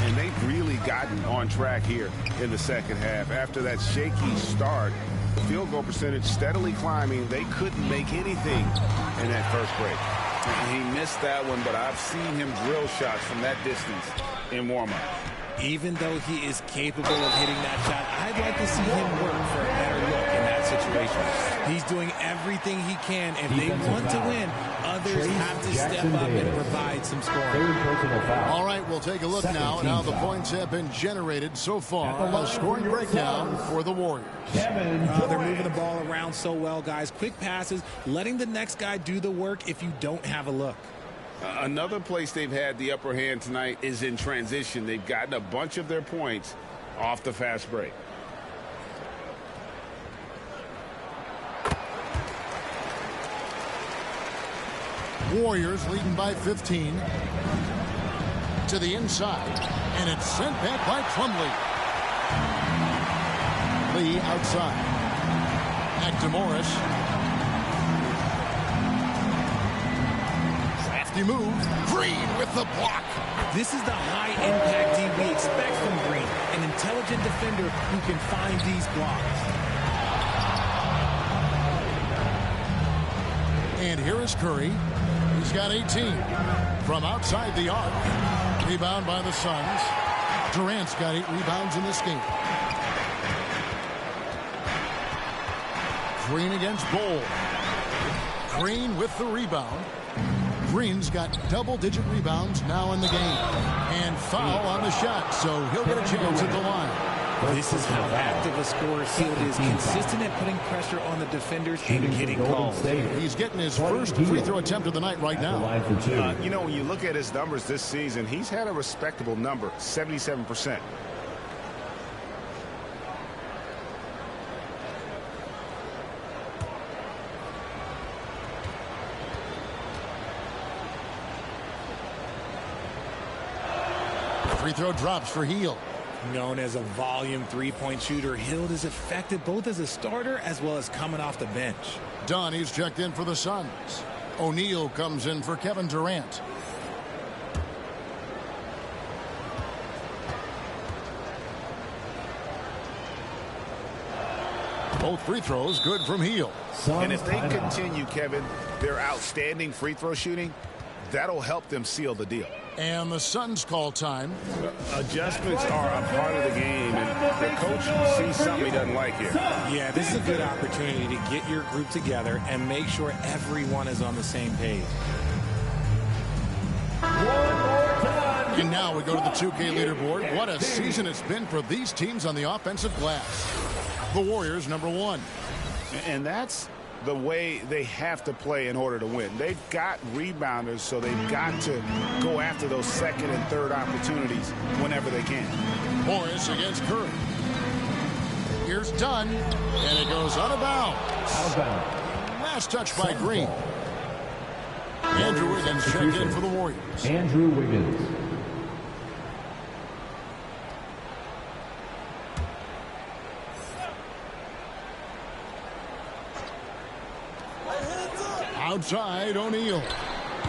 And they've really gotten on track here in the second half. After that shaky start, the field goal percentage steadily climbing. They couldn't make anything in that first break. He missed that one, but I've seen him drill shots from that distance in warm-up. Even though he is capable of hitting that shot, I'd like to see him work for a better look in that situation. He's doing everything he can. If they want to win, others have to step up and provide some scoring. All right, we'll take a look now at how the points have been generated so far. A scoring breakdown for the Warriors. They're moving the ball around so well, guys. Quick passes, letting the next guy do the work if you don't have a look. Another place they've had the upper hand tonight is in transition. They've gotten a bunch of their points off the fast break. Warriors leading by 15. To the inside, and it's sent back by Plumlee. Lee outside. Back to Morris. Crafty move. Green with the block. This is the high-impact D we expect from Green, an intelligent defender who can find these blocks. And here is Curry. He's got 18. From outside the arc. Rebound by the Suns. Durant's got 8 rebounds in this game. Green against Bol. Green with the rebound. Green's got double-digit rebounds now in the game. And foul on the shot, so he'll get a chance at the line. This is how active a scorer Hield is, consistent at putting pressure on the defenders and getting calls. He's getting his first free throw attempt of the night right now. You know, when you look at his numbers this season, he's had a respectable number, 77%. Free throw drops for Hield. Known as a volume three-point shooter, Hield is effective both as a starter as well as coming off the bench. Donnie's checked in for the Suns. O'Neal comes in for Kevin Durant. Both free throws good from Hield. And if they continue, Kevin, their outstanding free throw shooting, that'll help them seal the deal. And the Suns call time. Adjustments are a part of the game, and the coach sees something he doesn't like here. Yeah, this is a good opportunity to get your group together and make sure everyone is on the same page. And now we go to the 2K leaderboard. What a season it's been for these teams on the offensive glass. The Warriors, #1. And that's the way they have to play in order to win. They've got rebounders, so they've got to go after those second and third opportunities whenever they can. Morris against Curry. Here's Dunn, and it goes out of bounds. Last touch by Green. Andrew Wiggins checked in for the Warriors. Andrew Wiggins. Outside, O'Neal.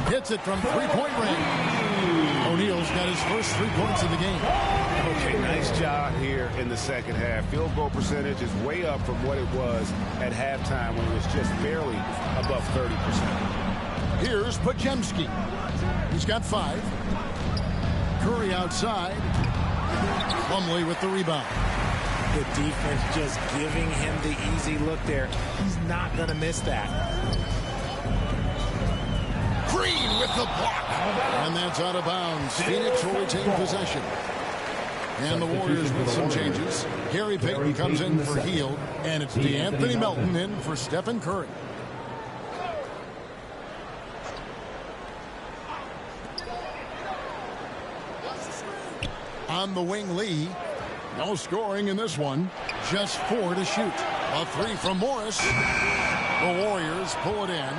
Hits it from three-point range. O'Neal's got his first 3 points of the game. Okay, nice job here in the second half. Field goal percentage is way up from what it was at halftime when it was just barely above 30%. Here's Podziemski. He's got 5. Curry outside. Plumlee with the rebound. The defense just giving him the easy look there. He's not going to miss that. Green with the block. And that's out of bounds. Phoenix will retain possession. And the Warriors with some changes. Gary Payton comes in for Hield. And it's DeAnthony Melton in for Stephen Curry. On the wing, Lee. No scoring in this one. Just 4 to shoot. A 3 from Morris. The Warriors pull it in.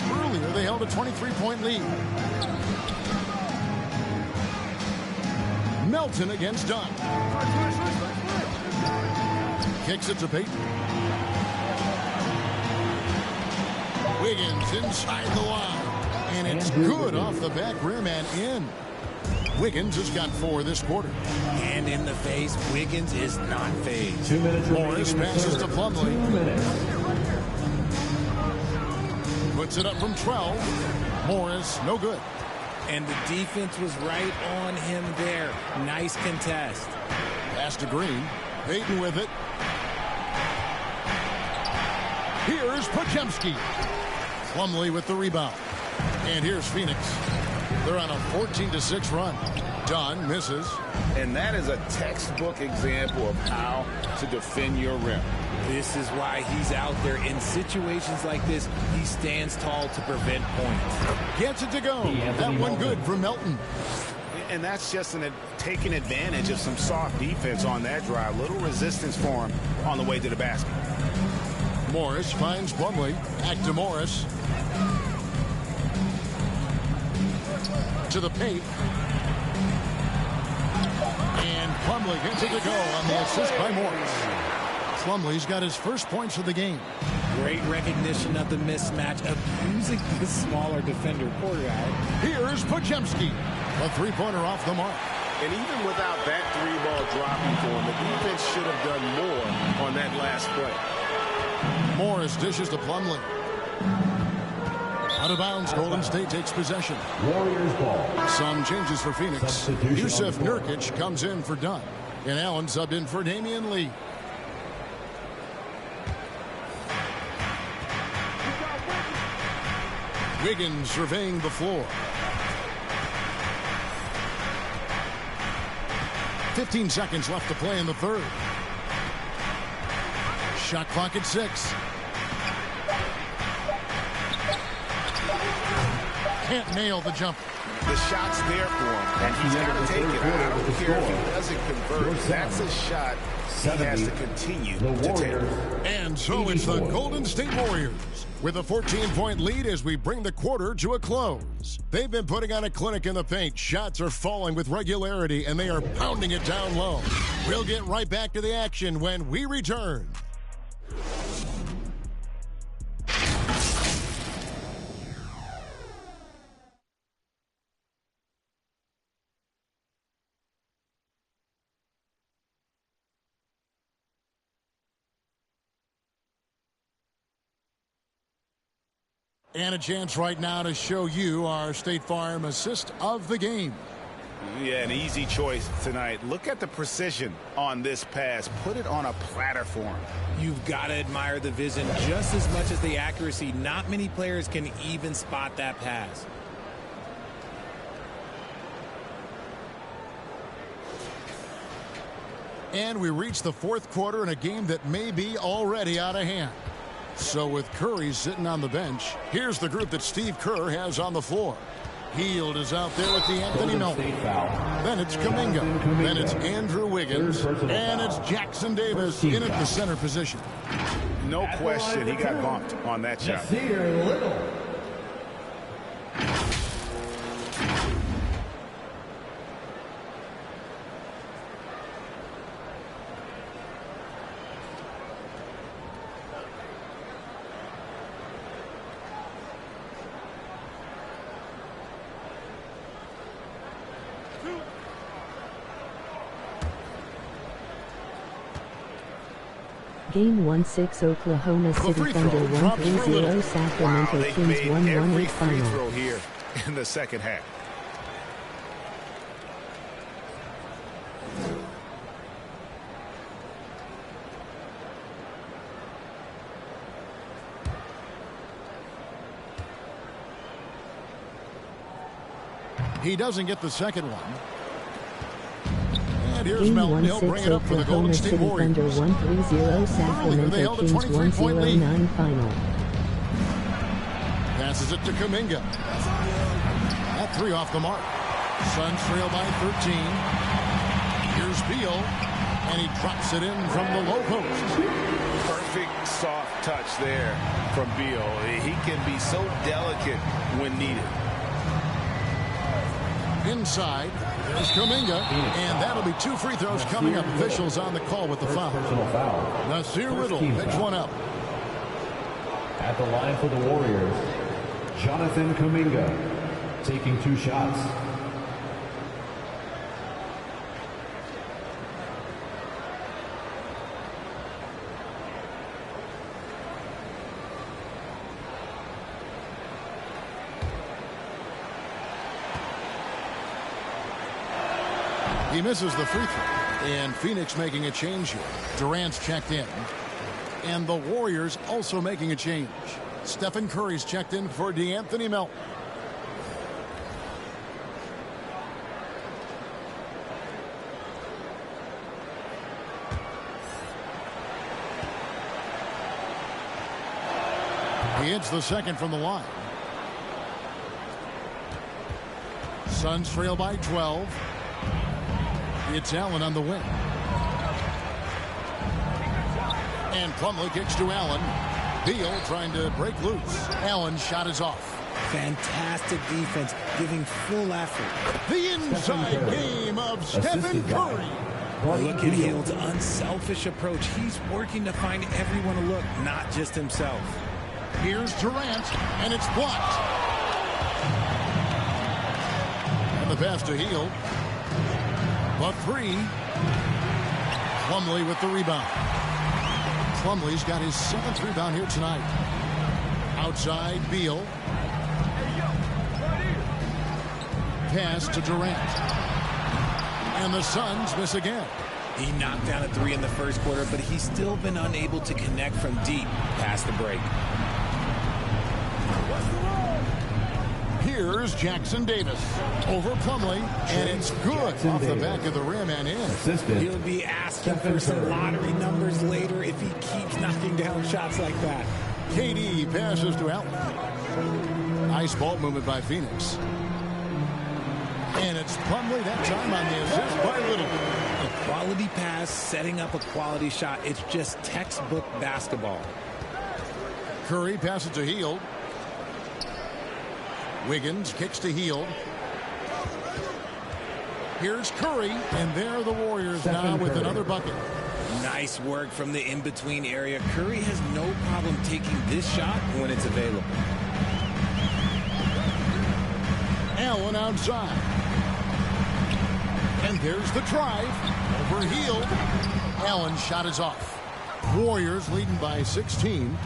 Earlier, they held a 23-point lead. Melton against Dunn. Kicks it to Payton. Wiggins inside the line. And it's good off the back rim and in. Wiggins has got 4 this quarter. And in the face, Wiggins is not phased. 2 minutes. Morris passes to Plumlee. 2 minutes. Puts it up from 12. Morris, no good. And the defense was right on him there. Nice contest. Pass to Green. Payton with it. Here's Podziemski. Plumlee with the rebound. And here's Phoenix. They're on a 14-6 run. Dunn misses. And that is a textbook example of how to defend your rim. This is why he's out there. In situations like this, he stands tall to prevent points. Gets it to go. That one good for Melton. And that's just taking advantage of some soft defense on that drive. Little resistance for him on the way to the basket. Morris finds Plumlee. Back to Morris. To the paint. And Plumlee gets it to go on the assist by Morris. Plumlee's got his first points of the game. Great recognition of the mismatch, abusing the smaller defender. Poor guy. Here's Podziemski. A three-pointer off the mark. And even without that three-ball dropping for him, the defense should have done more on that last play. Morris dishes to Plumlee. Out of bounds, Golden State takes possession. Warriors ball. Some changes for Phoenix. Yusuf Nurkic comes in for Dunn. And Allen subbed in for Damian Lee. Wiggins surveying the floor. 15 seconds left to play in the third. Shot clock at 6. Can't nail the jump. The shot's there for him, and he's got to take it. I don't care if he doesn't convert. That's a shot he has to continue to take. And so it's the Golden State Warriors with a 14-point lead as we bring the quarter to a close. They've been putting on a clinic in the paint. Shots are falling with regularity, and they are pounding it down low. We'll get right back to the action when we return. And a chance right now to show you our State Farm assist of the game. Yeah, an easy choice tonight. Look at the precision on this pass. Put it on a platter for him. You've got to admire the vision just as much as the accuracy. Not many players can even spot that pass. And we reach the fourth quarter in a game that may be already out of hand. So with Curry sitting on the bench, here's the group that Steve Kerr has on the floor. Hield is out there with the Anthony Melton. Then it's Kuminga. Then it's Andrew Wiggins. And it's Jackson Davis in at the center position. No question he got bumped on that shot. Game 1-6 Oklahoma City Thunder 1-3-0 Sacramento Kings 1-1 final. Throw here in the second half. He doesn't get the second one. And here's Melton. He'll bring it up for the Golden State Warriors. Thunder 1-3-0 Sacramento Kings 1-0-9 final. Passes it to Kuminga. That three off the mark. Suns trail by 13. Here's Beal. And he drops it in from the low post. Perfect soft touch there from Beal. He can be so delicate when needed. Inside, there's Kuminga, and that'll be 2 free throws coming up. Officials on the call with the foul. Nasir Little picks one up. At the line for the Warriors, Jonathan Kuminga taking 2 shots. He misses the free throw. And Phoenix making a change here. Durant's checked in. And the Warriors also making a change. Stephen Curry's checked in for DeAnthony Melton. He hits the second from the line. Suns trail by 12. It's Allen on the wing. And Plumlee kicks to Allen. Beal trying to break loose. Allen's shot is off. Fantastic defense, giving full effort. The inside game of Stephen Curry. Look at Hield's unselfish approach. He's working to find everyone a look, not just himself. Here's Durant, and it's blocked. And the pass to Hield. But 3. Plumlee with the rebound. Plumlee's got his 7th rebound here tonight. Outside, Beal. Pass to Durant. And the Suns miss again. He knocked down a 3 in the first quarter, but he's still been unable to connect from deep past the break. Here's Jackson Davis over Plumlee, and it's good off the back of the rim and in. He'll be asking for some lottery numbers later if he keeps knocking down shots like that. KD passes to Allen. Nice ball movement by Phoenix. And it's Plumlee that time on the assist by Little. A quality pass, setting up a quality shot. It's just textbook basketball. Curry passes to Hield. Wiggins kicks to Hield. Here's Curry, and there are the Warriors now with another bucket. Nice work from the in-between area. Curry has no problem taking this shot when it's available. Allen outside. And there's the drive. Over Hield. Allen's shot is off. Warriors leading by 16.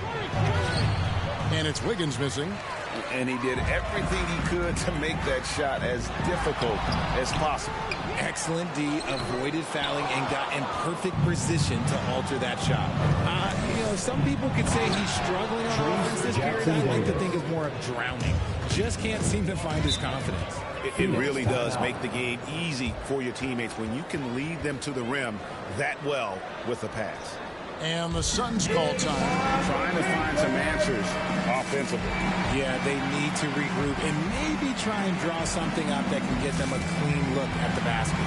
And it's Wiggins missing. And he did everything he could to make that shot as difficult as possible. Excellent D, avoided fouling, and got in perfect position to alter that shot. Some people could say he's struggling on offense this period. I like to think of more of drowning. Just can't seem to find his confidence. It really does make the game easy for your teammates when you can lead them to the rim that well with a pass. And the Suns call time. Trying to find some answers offensively. Yeah, they need to regroup and maybe try and draw something up that can get them a clean look at the basket.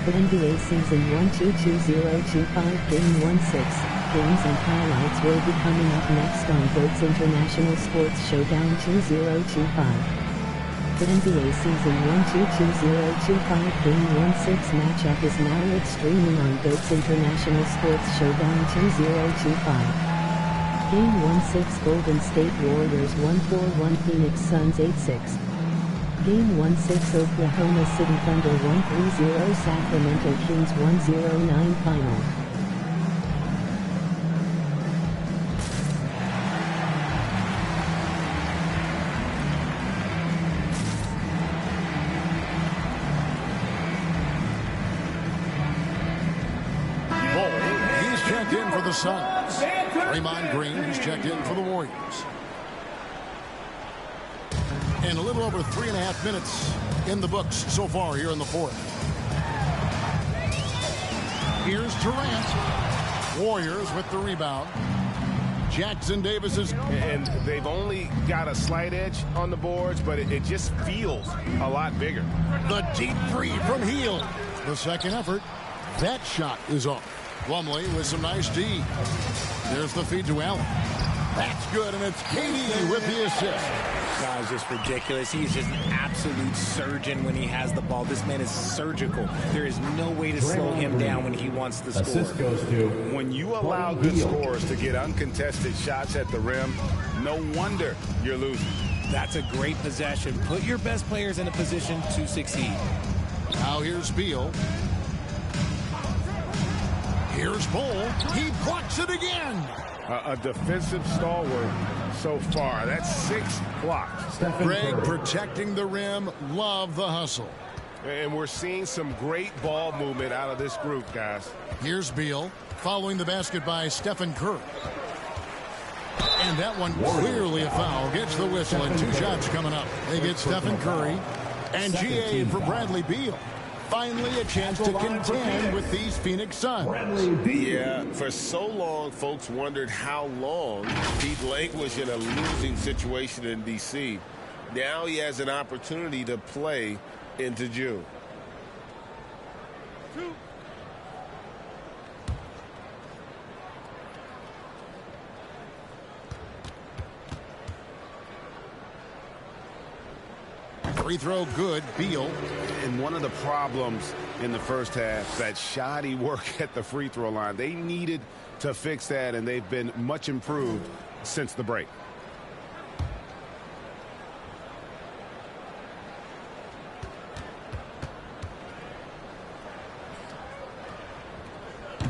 The NBA Season 1-2-2025 Game 1-6. Games and highlights will be coming up next on GOAT's International Sports Showdown 2025. The NBA Season 1-2-2025 Game 1-6 matchup is now live streaming on GOAT's International Sports Showdown 2025. Game 1-6 Golden State Warriors 141 Phoenix Suns 8-6. Game 1-6 Oklahoma City Thunder 130 Sacramento Kings 109 Final. The Suns. Draymond Green has checked in for the Warriors. And a little over 3.5 minutes in the books so far here in the fourth. Here's Durant. Warriors with the rebound. Jackson Davis is... And they've only got a slight edge on the boards, but it just feels a lot bigger. The deep three from Hield. The second effort. That shot is off. Plumlee with some nice D. There's the feed to Allen. That's good, and it's KD with the assist. Guy's just ridiculous. He's just an absolute surgeon when he has the ball. This man is surgical. There is no way to slow him down when he wants to score. Assist goes to when you allow good scorers to get uncontested shots at the rim, no wonder you're losing. That's a great possession. Put your best players in a position to succeed. Now here's Beal. Here's Bull. He blocks it again. A defensive stalwart so far. That's 6 blocks. Greg protecting the rim. Love the hustle. And we're seeing some great ball movement out of this group, guys. Here's Beal following the basket by Stephen Curry. And that one clearly a foul. Gets the whistle and 2 shots coming up. They get Stephen Curry and GA for Bradley Beal. Finally, a chance to contend with these Phoenix Suns. Yeah, for so long, folks wondered how long he'd languish in a losing situation in D.C. Now he has an opportunity to play into June. Free throw good, Beal. And one of the problems in the first half, that shoddy work at the free throw line. They needed to fix that, and they've been much improved since the break.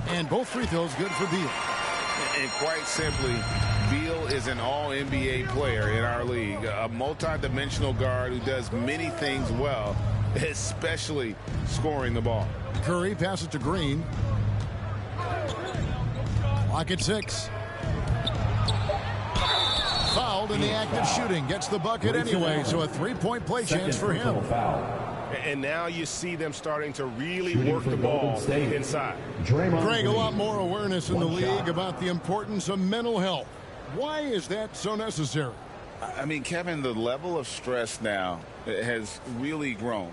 And both free throws good for Beal. And quite simply, Beal is an all-NBA player in our league, a multi-dimensional guard who does many things well, especially scoring the ball. Curry passes to Green. Clock at 6. Fouled in the act of shooting. Gets the bucket anyway, so a three-point play chance for him. And now you see them starting to really work the ball inside. Greg, a lot more awareness in the league about the importance of mental health. Why is that so necessary? I mean, Kevin, the level of stress now has really grown.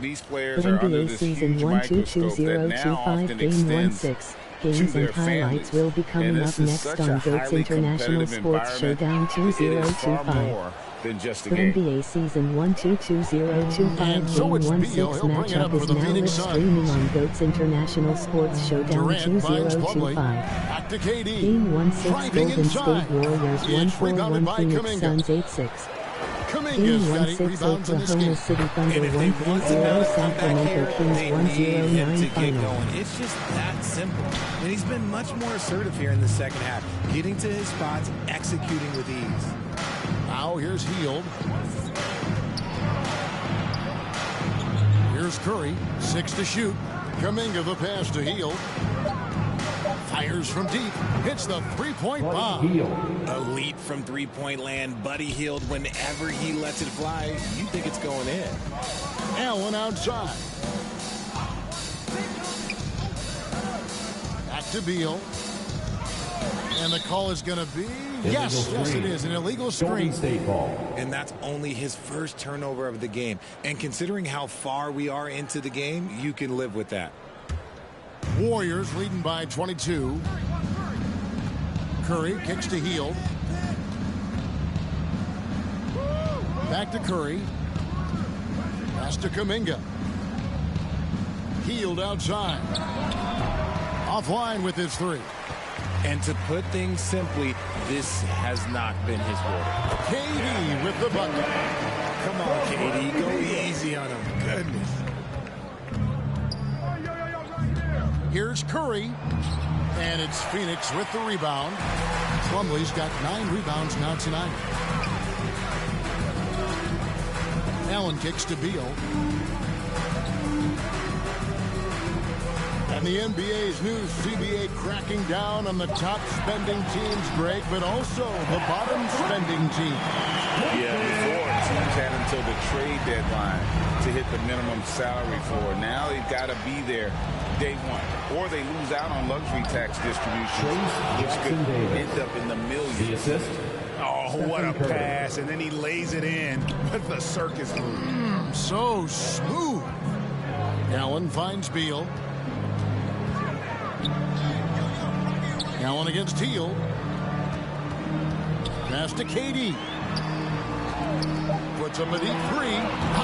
These players are under this huge microscope that now often extends Games and highlights will be coming up next on GOAT's International Sports Showdown 2025. Than just a For game. NBA Season 1-2-2025 Game 1-6 matchup is now live streaming on GOAT's International Sports Showdown 2025. Game 1-6 Golden State Warriors 1-4-1 Phoenix Suns 8-6. Game 1-6 Oklahoma City Thunder 1-3-0 Sacramento Kings 1-0-9 final. It's just that simple. And he's been much more assertive here in the second half, getting to his spots, executing with ease. Now here's Hield. Here's Curry. 6 to shoot. Kuminga the pass to Hield. Fires from deep. Hits the three-point bomb. Elite from three-point land. Buddy Hield, whenever he lets it fly, you think it's going in. Allen outside. Back to Beal. And the call is going to be... Yes, it is. An illegal screen. And that's only his first turnover of the game. And considering how far we are into the game, you can live with that. Warriors leading by 22. Curry kicks to Hield. Back to Curry. Pass to Kuminga. Hield outside. Offline with his three. And to put things simply, this has not been his water. KD with the bucket. Come on, KD. Go easy on him. Goodness. Here's Curry. And it's Phoenix with the rebound. Plumlee's got 9 rebounds now tonight. Allen kicks to Beal. And the NBA's new CBA cracking down on the top spending teams, Greg, but also the bottom spending teams. Yeah, before teams had until the trade deadline to hit the minimum salary floor. Now they've got to be there day one, or they lose out on luxury tax distributions, which could end up in the millions. The assist. Oh, what a pass. And then he lays it in with the circus move. So smooth. Allen finds Beal. Allen against Hield. Pass to KD. Puts him at deep 3.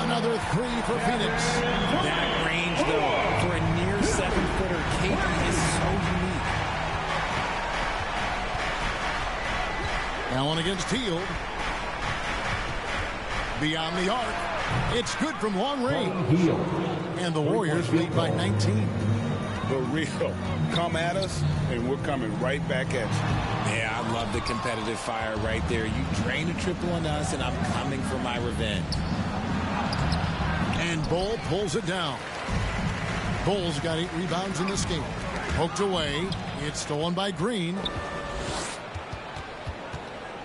Another 3 for Phoenix. That range, though, for a near 7-footer, KD is so unique. Allen against Hield. Beyond the arc. It's good from long range. And the Warriors lead by 19. The real. Come at us, and we're coming right back at you. Yeah, I love the competitive fire right there. You drain a triple on us, and I'm coming for my revenge. And Bull pulls it down. Bull's got 8 rebounds in this game. Poked away. It's stolen by Green.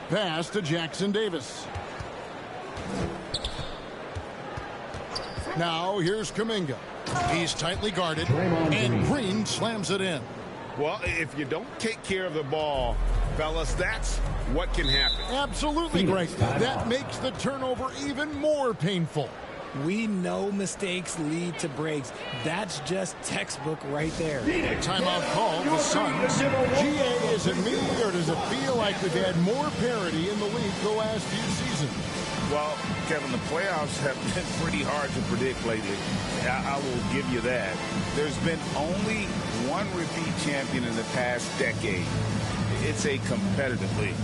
Pass to Jackson Davis. Now here's Kuminga. He's tightly guarded, and Green slams it in. Well, if you don't take care of the ball, fellas, that's what can happen. Absolutely, Greg. That makes the turnover even more painful. We know mistakes lead to breaks. That's just textbook right there. Timeout call, the Suns. GA, is it me, or does it feel like we've had more parity in the league the last few seasons? Well, Kevin, the playoffs have been pretty hard to predict lately. I will give you that. There's been only one repeat champion in the past decade. It's a competitive league.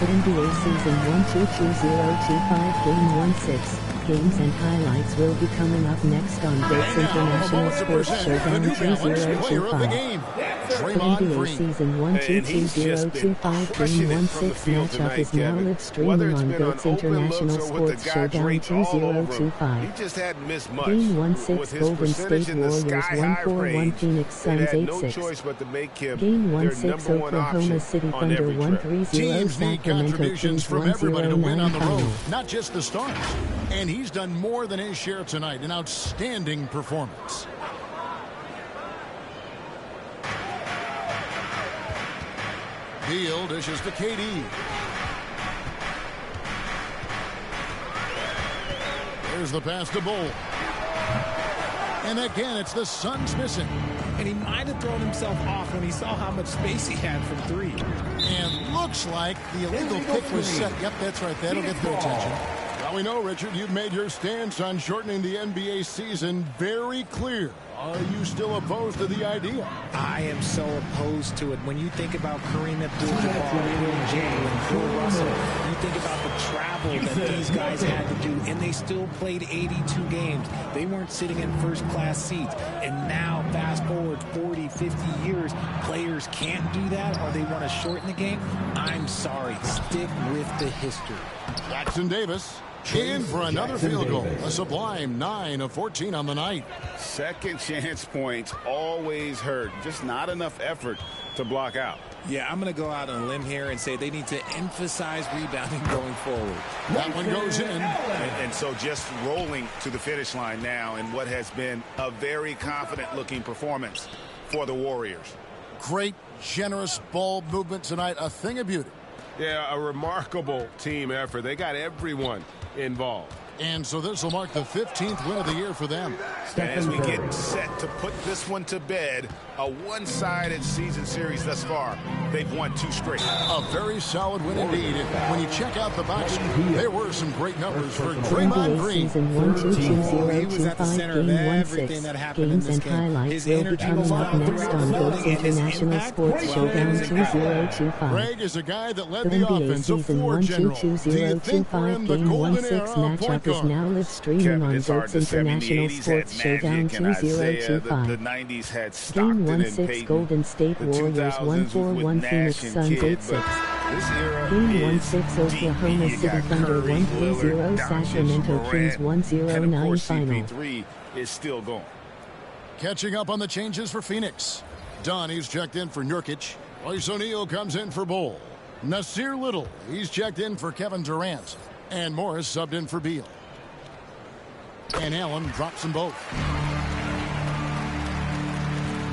NBA Season 1-2-2025 Game 1-6. Games and highlights will be coming up next on GOAT's International Sports Showdown 2025. NBA Season 1-2-2025 Game 1-6 matchup is now live streaming on GOAT's International Sports Showdown 2025. He just hadn't missed much. Game 1-6 Golden State Warriors 1-4-1 Phoenix Suns 8-6. Game 1-6 Oklahoma City Thunder 1-3-0 Sacramento Kings 1-0-9 final. Not just the stars. And he's done more than his share tonight. An outstanding performance. Beal dishes to KD. There's the pass to Bull. And again, it's the Suns missing. And he might have thrown himself off when he saw how much space he had from three. And looks like the illegal pick was set. Yep, that's right. That'll get their attention. Well, we know, Richard, you've made your stance on shortening the NBA season very clear. Are you still opposed to the idea? I am so opposed to it. When you think about Kareem Abdul-Jabbar, Will Chamberlain, Bill Russell, you think about the travel that these guys had to do, and they still played 82 games. They weren't sitting in first-class seats. And now, fast forward 40, 50 years, players can't do that, or they want to shorten the game. I'm sorry. Stick with the history. Jackson Davis in for another field goal. A sublime 9 of 14 on the night. Second chance points always hurt. Just not enough effort to block out. Yeah, I'm going to go out on a limb here and say they need to emphasize rebounding going forward. That one goes in. And so just rolling to the finish line now in what has been a very confident-looking performance for the Warriors. Great, generous ball movement tonight. A thing of beauty. Yeah, a remarkable team effort. They got everyone involved. And so this will mark the 15th win of the year for them. As we get set to put this one to bed, a one-sided season series thus far. They've won 2 straight. A very solid win indeed. When you check out the box, there were some great numbers for Draymond Green. Season 1-2-2025 Game 1-6. Games and highlights will be coming up next on GOAT's International Sports Showdown 2025. Greg is a guy that led the NBA offense of Season 4 generals. 1-2-2025 Game 1-6 matchup is now live streaming on GOAT's International Sports Showdown 2025. The 90s had Game Stockton 1-6 Golden State Warriors 1-4-1 Phoenix Suns 8-6. Game 1-6 Oklahoma City Thunder 1-3-0 Sacramento Kings 1-0-9 final. CP3 is still going. Catching up on the changes for Phoenix. Donnie's checked in for Nurkic. Royce O'Neal comes in for Bull. Nasir Little, he's checked in for Kevin Durant. And Morris subbed in for Beal. And Allen drops them both.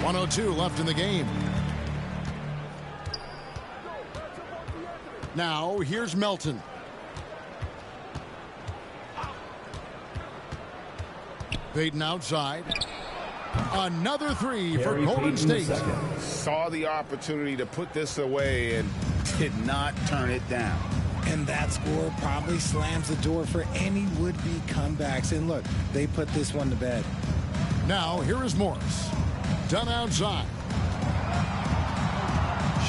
1:02 left in the game. Now, here's Melton. Payton outside. Another 3 for Golden State. Saw the opportunity to put this away and did not turn it down. And that score probably slams the door for any would-be comebacks. And look, they put this one to bed. Now, here is Morris. Done outside.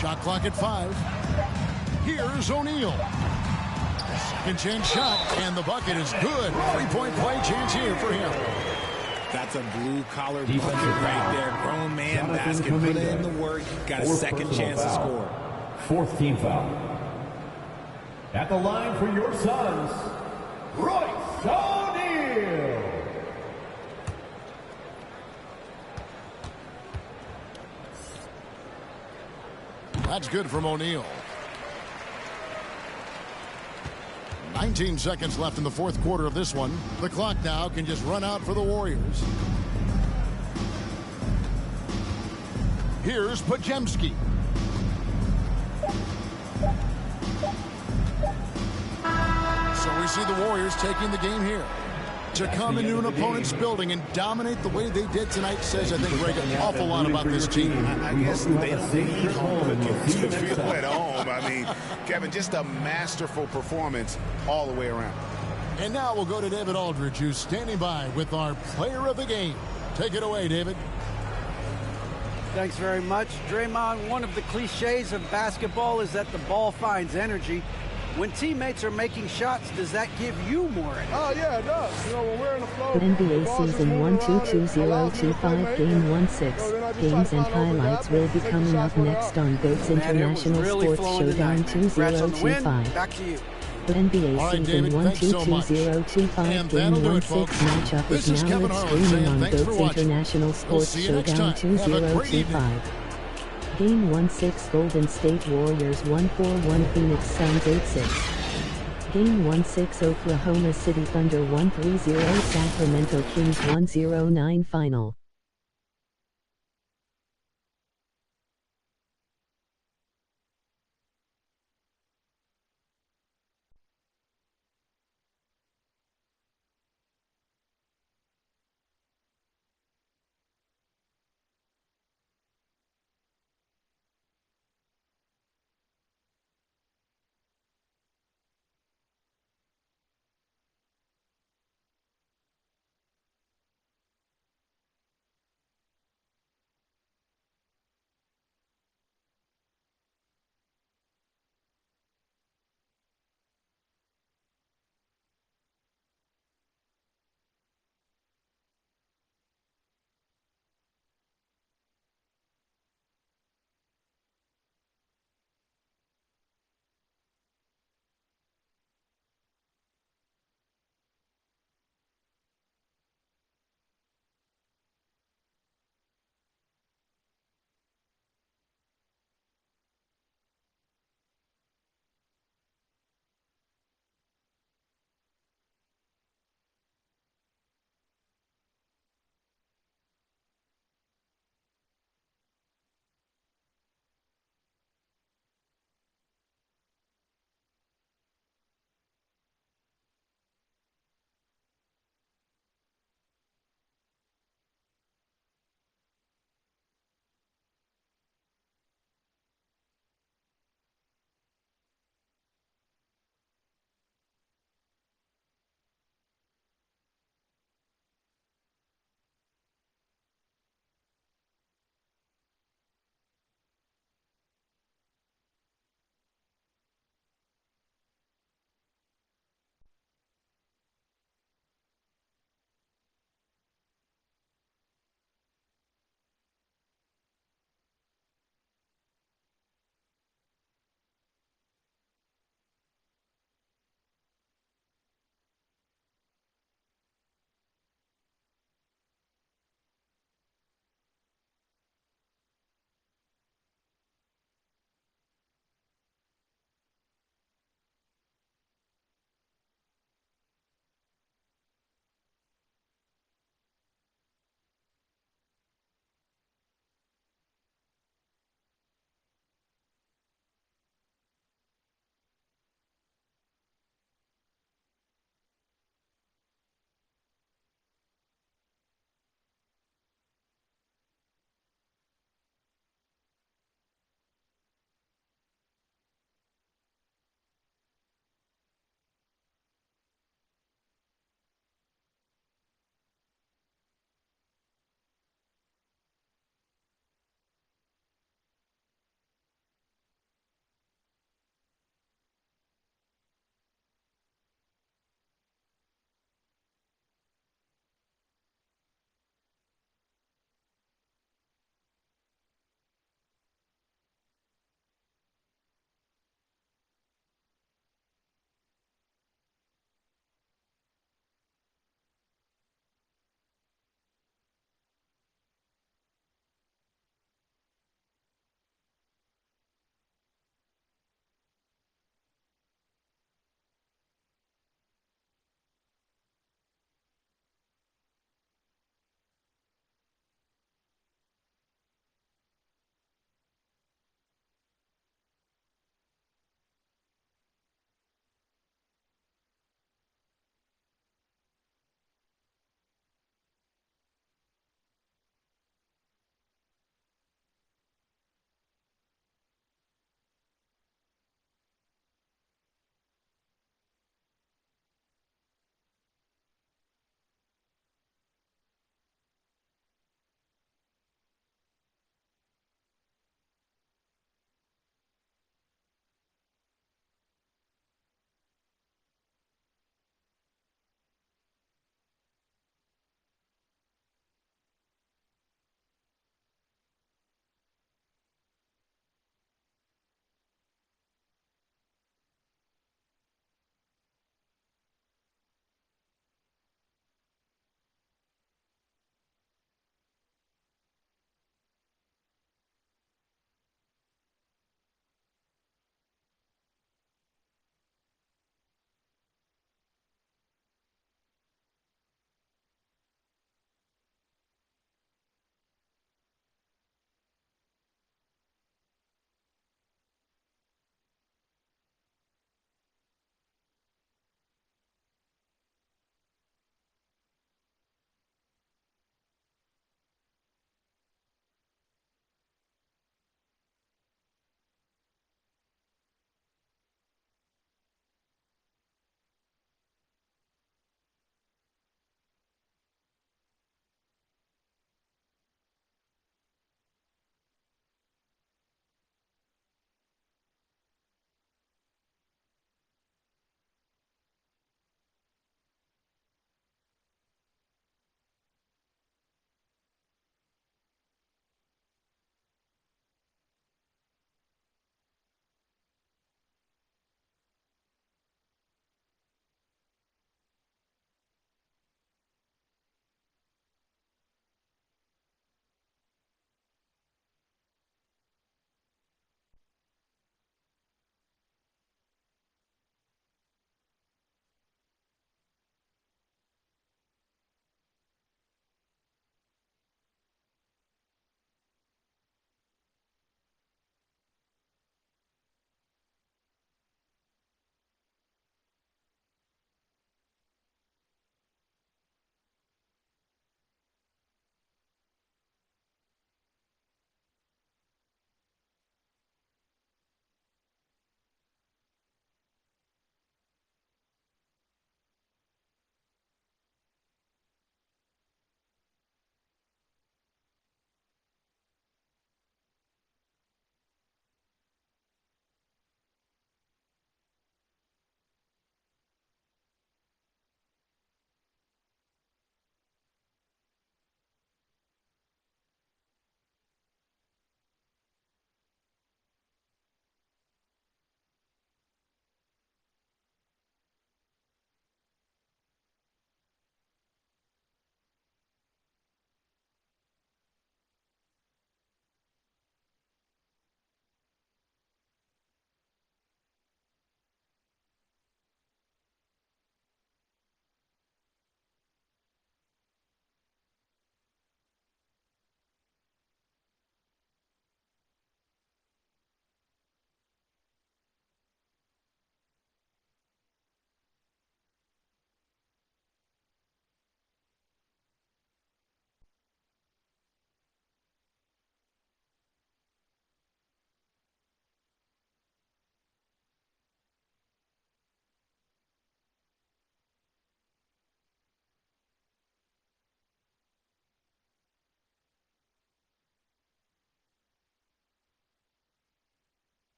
Shot clock at 5. Here's O'Neal. Second chance shot, and the bucket is good. 3-point play chance here for him. That's a blue-collar bucket right there. Grown man basket. Put in the work. Got a second chance to score. Fourth team foul. At the line for your Suns, Royce O'Neal. That's good from O'Neal. 19 seconds left in the fourth quarter of this one. The clock now can just run out for the Warriors. Here's Podziemski. So we see the Warriors taking the game here. To come into an opponent's building and dominate the way they did tonight says, I think, Greg, an awful lot about this team. I guess they don't need home cooking to feel at home. I mean, Kevin, just a masterful performance all the way around. And now we'll go to David Aldridge, who's standing by with our player of the game. Take it away, David. Thanks very much. Draymond, one of the cliches of basketball is that the ball finds energy. When teammates are making shots, does that give you more energy? Oh, yeah, it does. You know, when we're in the flow, NBA season 1-2-2-0-2-5 game 1-6. Games and highlights will be coming up next on GOATS International Sports Showdown 2025. Back to you. NBA season 1-2-2-0-2-5 game 1-6 matchup is now live streaming on GOATS International Sports Showdown 2025. Game 1-6 Golden State Warriors 1-4-1 Phoenix Suns 8-6. Game 1-6 Oklahoma City Thunder 1-3-0 Sacramento Kings 1-0-9 Final.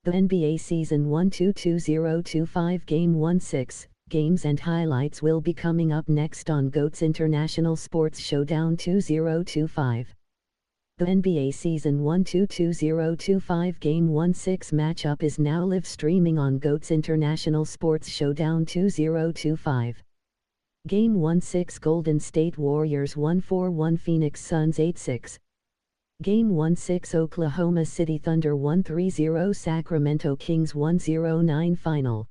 The NBA Season 1-2-2025 Game 1-6 games and highlights will be coming up next on GOAT's International Sports Showdown 2025. The NBA Season 1-2-2025 Game 1-6 matchup is now live streaming on GOAT's International Sports Showdown 2025. Game 1-6 Golden State Warriors 1-4-1 Phoenix Suns 8-6. Game 1-6 Oklahoma City Thunder 1-3-0 Sacramento Kings 1-0-9 Final.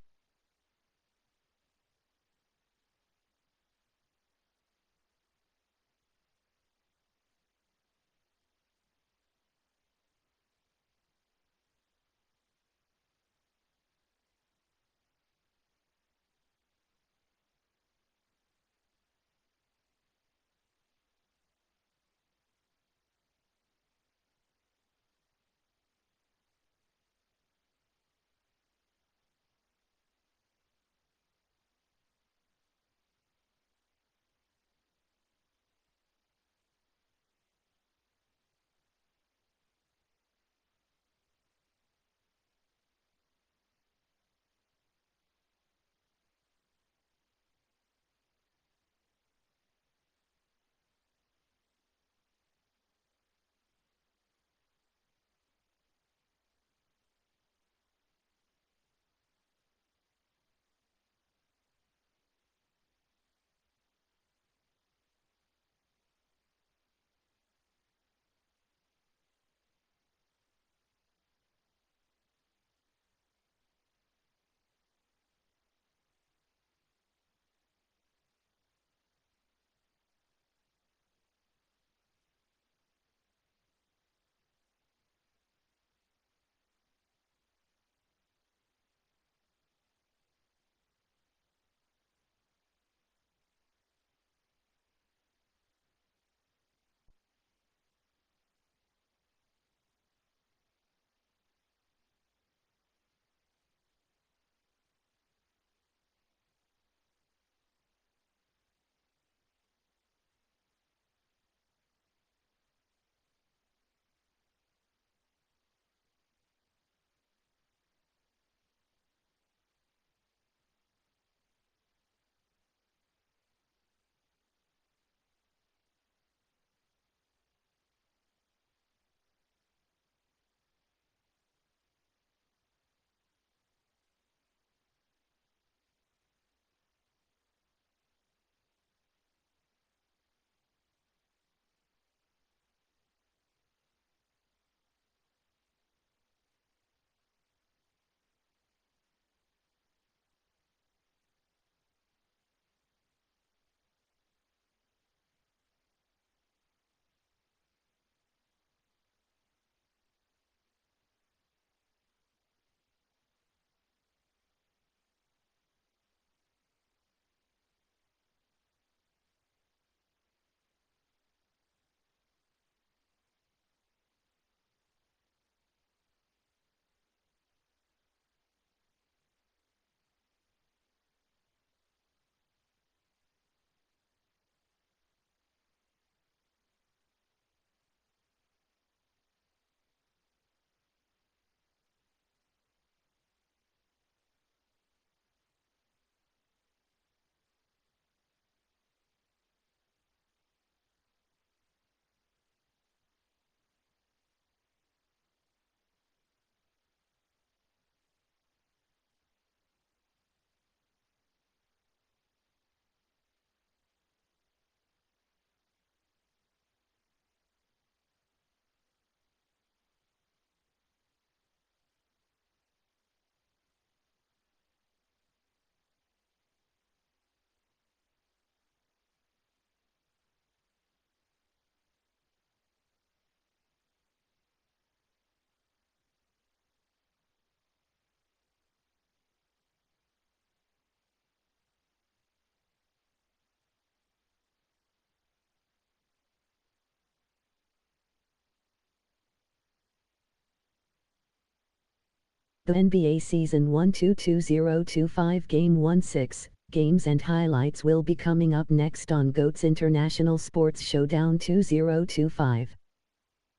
The NBA Season 1-2-2025 Game 1-6 games and highlights will be coming up next on GOAT's International Sports Showdown 2025.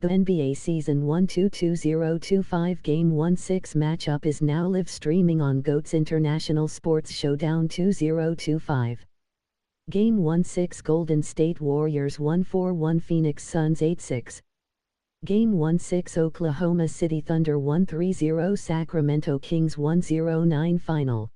The NBA Season 1-2-2025 Game 1-6 matchup is now live streaming on GOAT's International Sports Showdown 2025. Game 1-6 Golden State Warriors 1-4-1 Phoenix Suns 8-6. Game 1-6 Oklahoma City Thunder 1-3-0 Sacramento Kings 1-0-9 Final.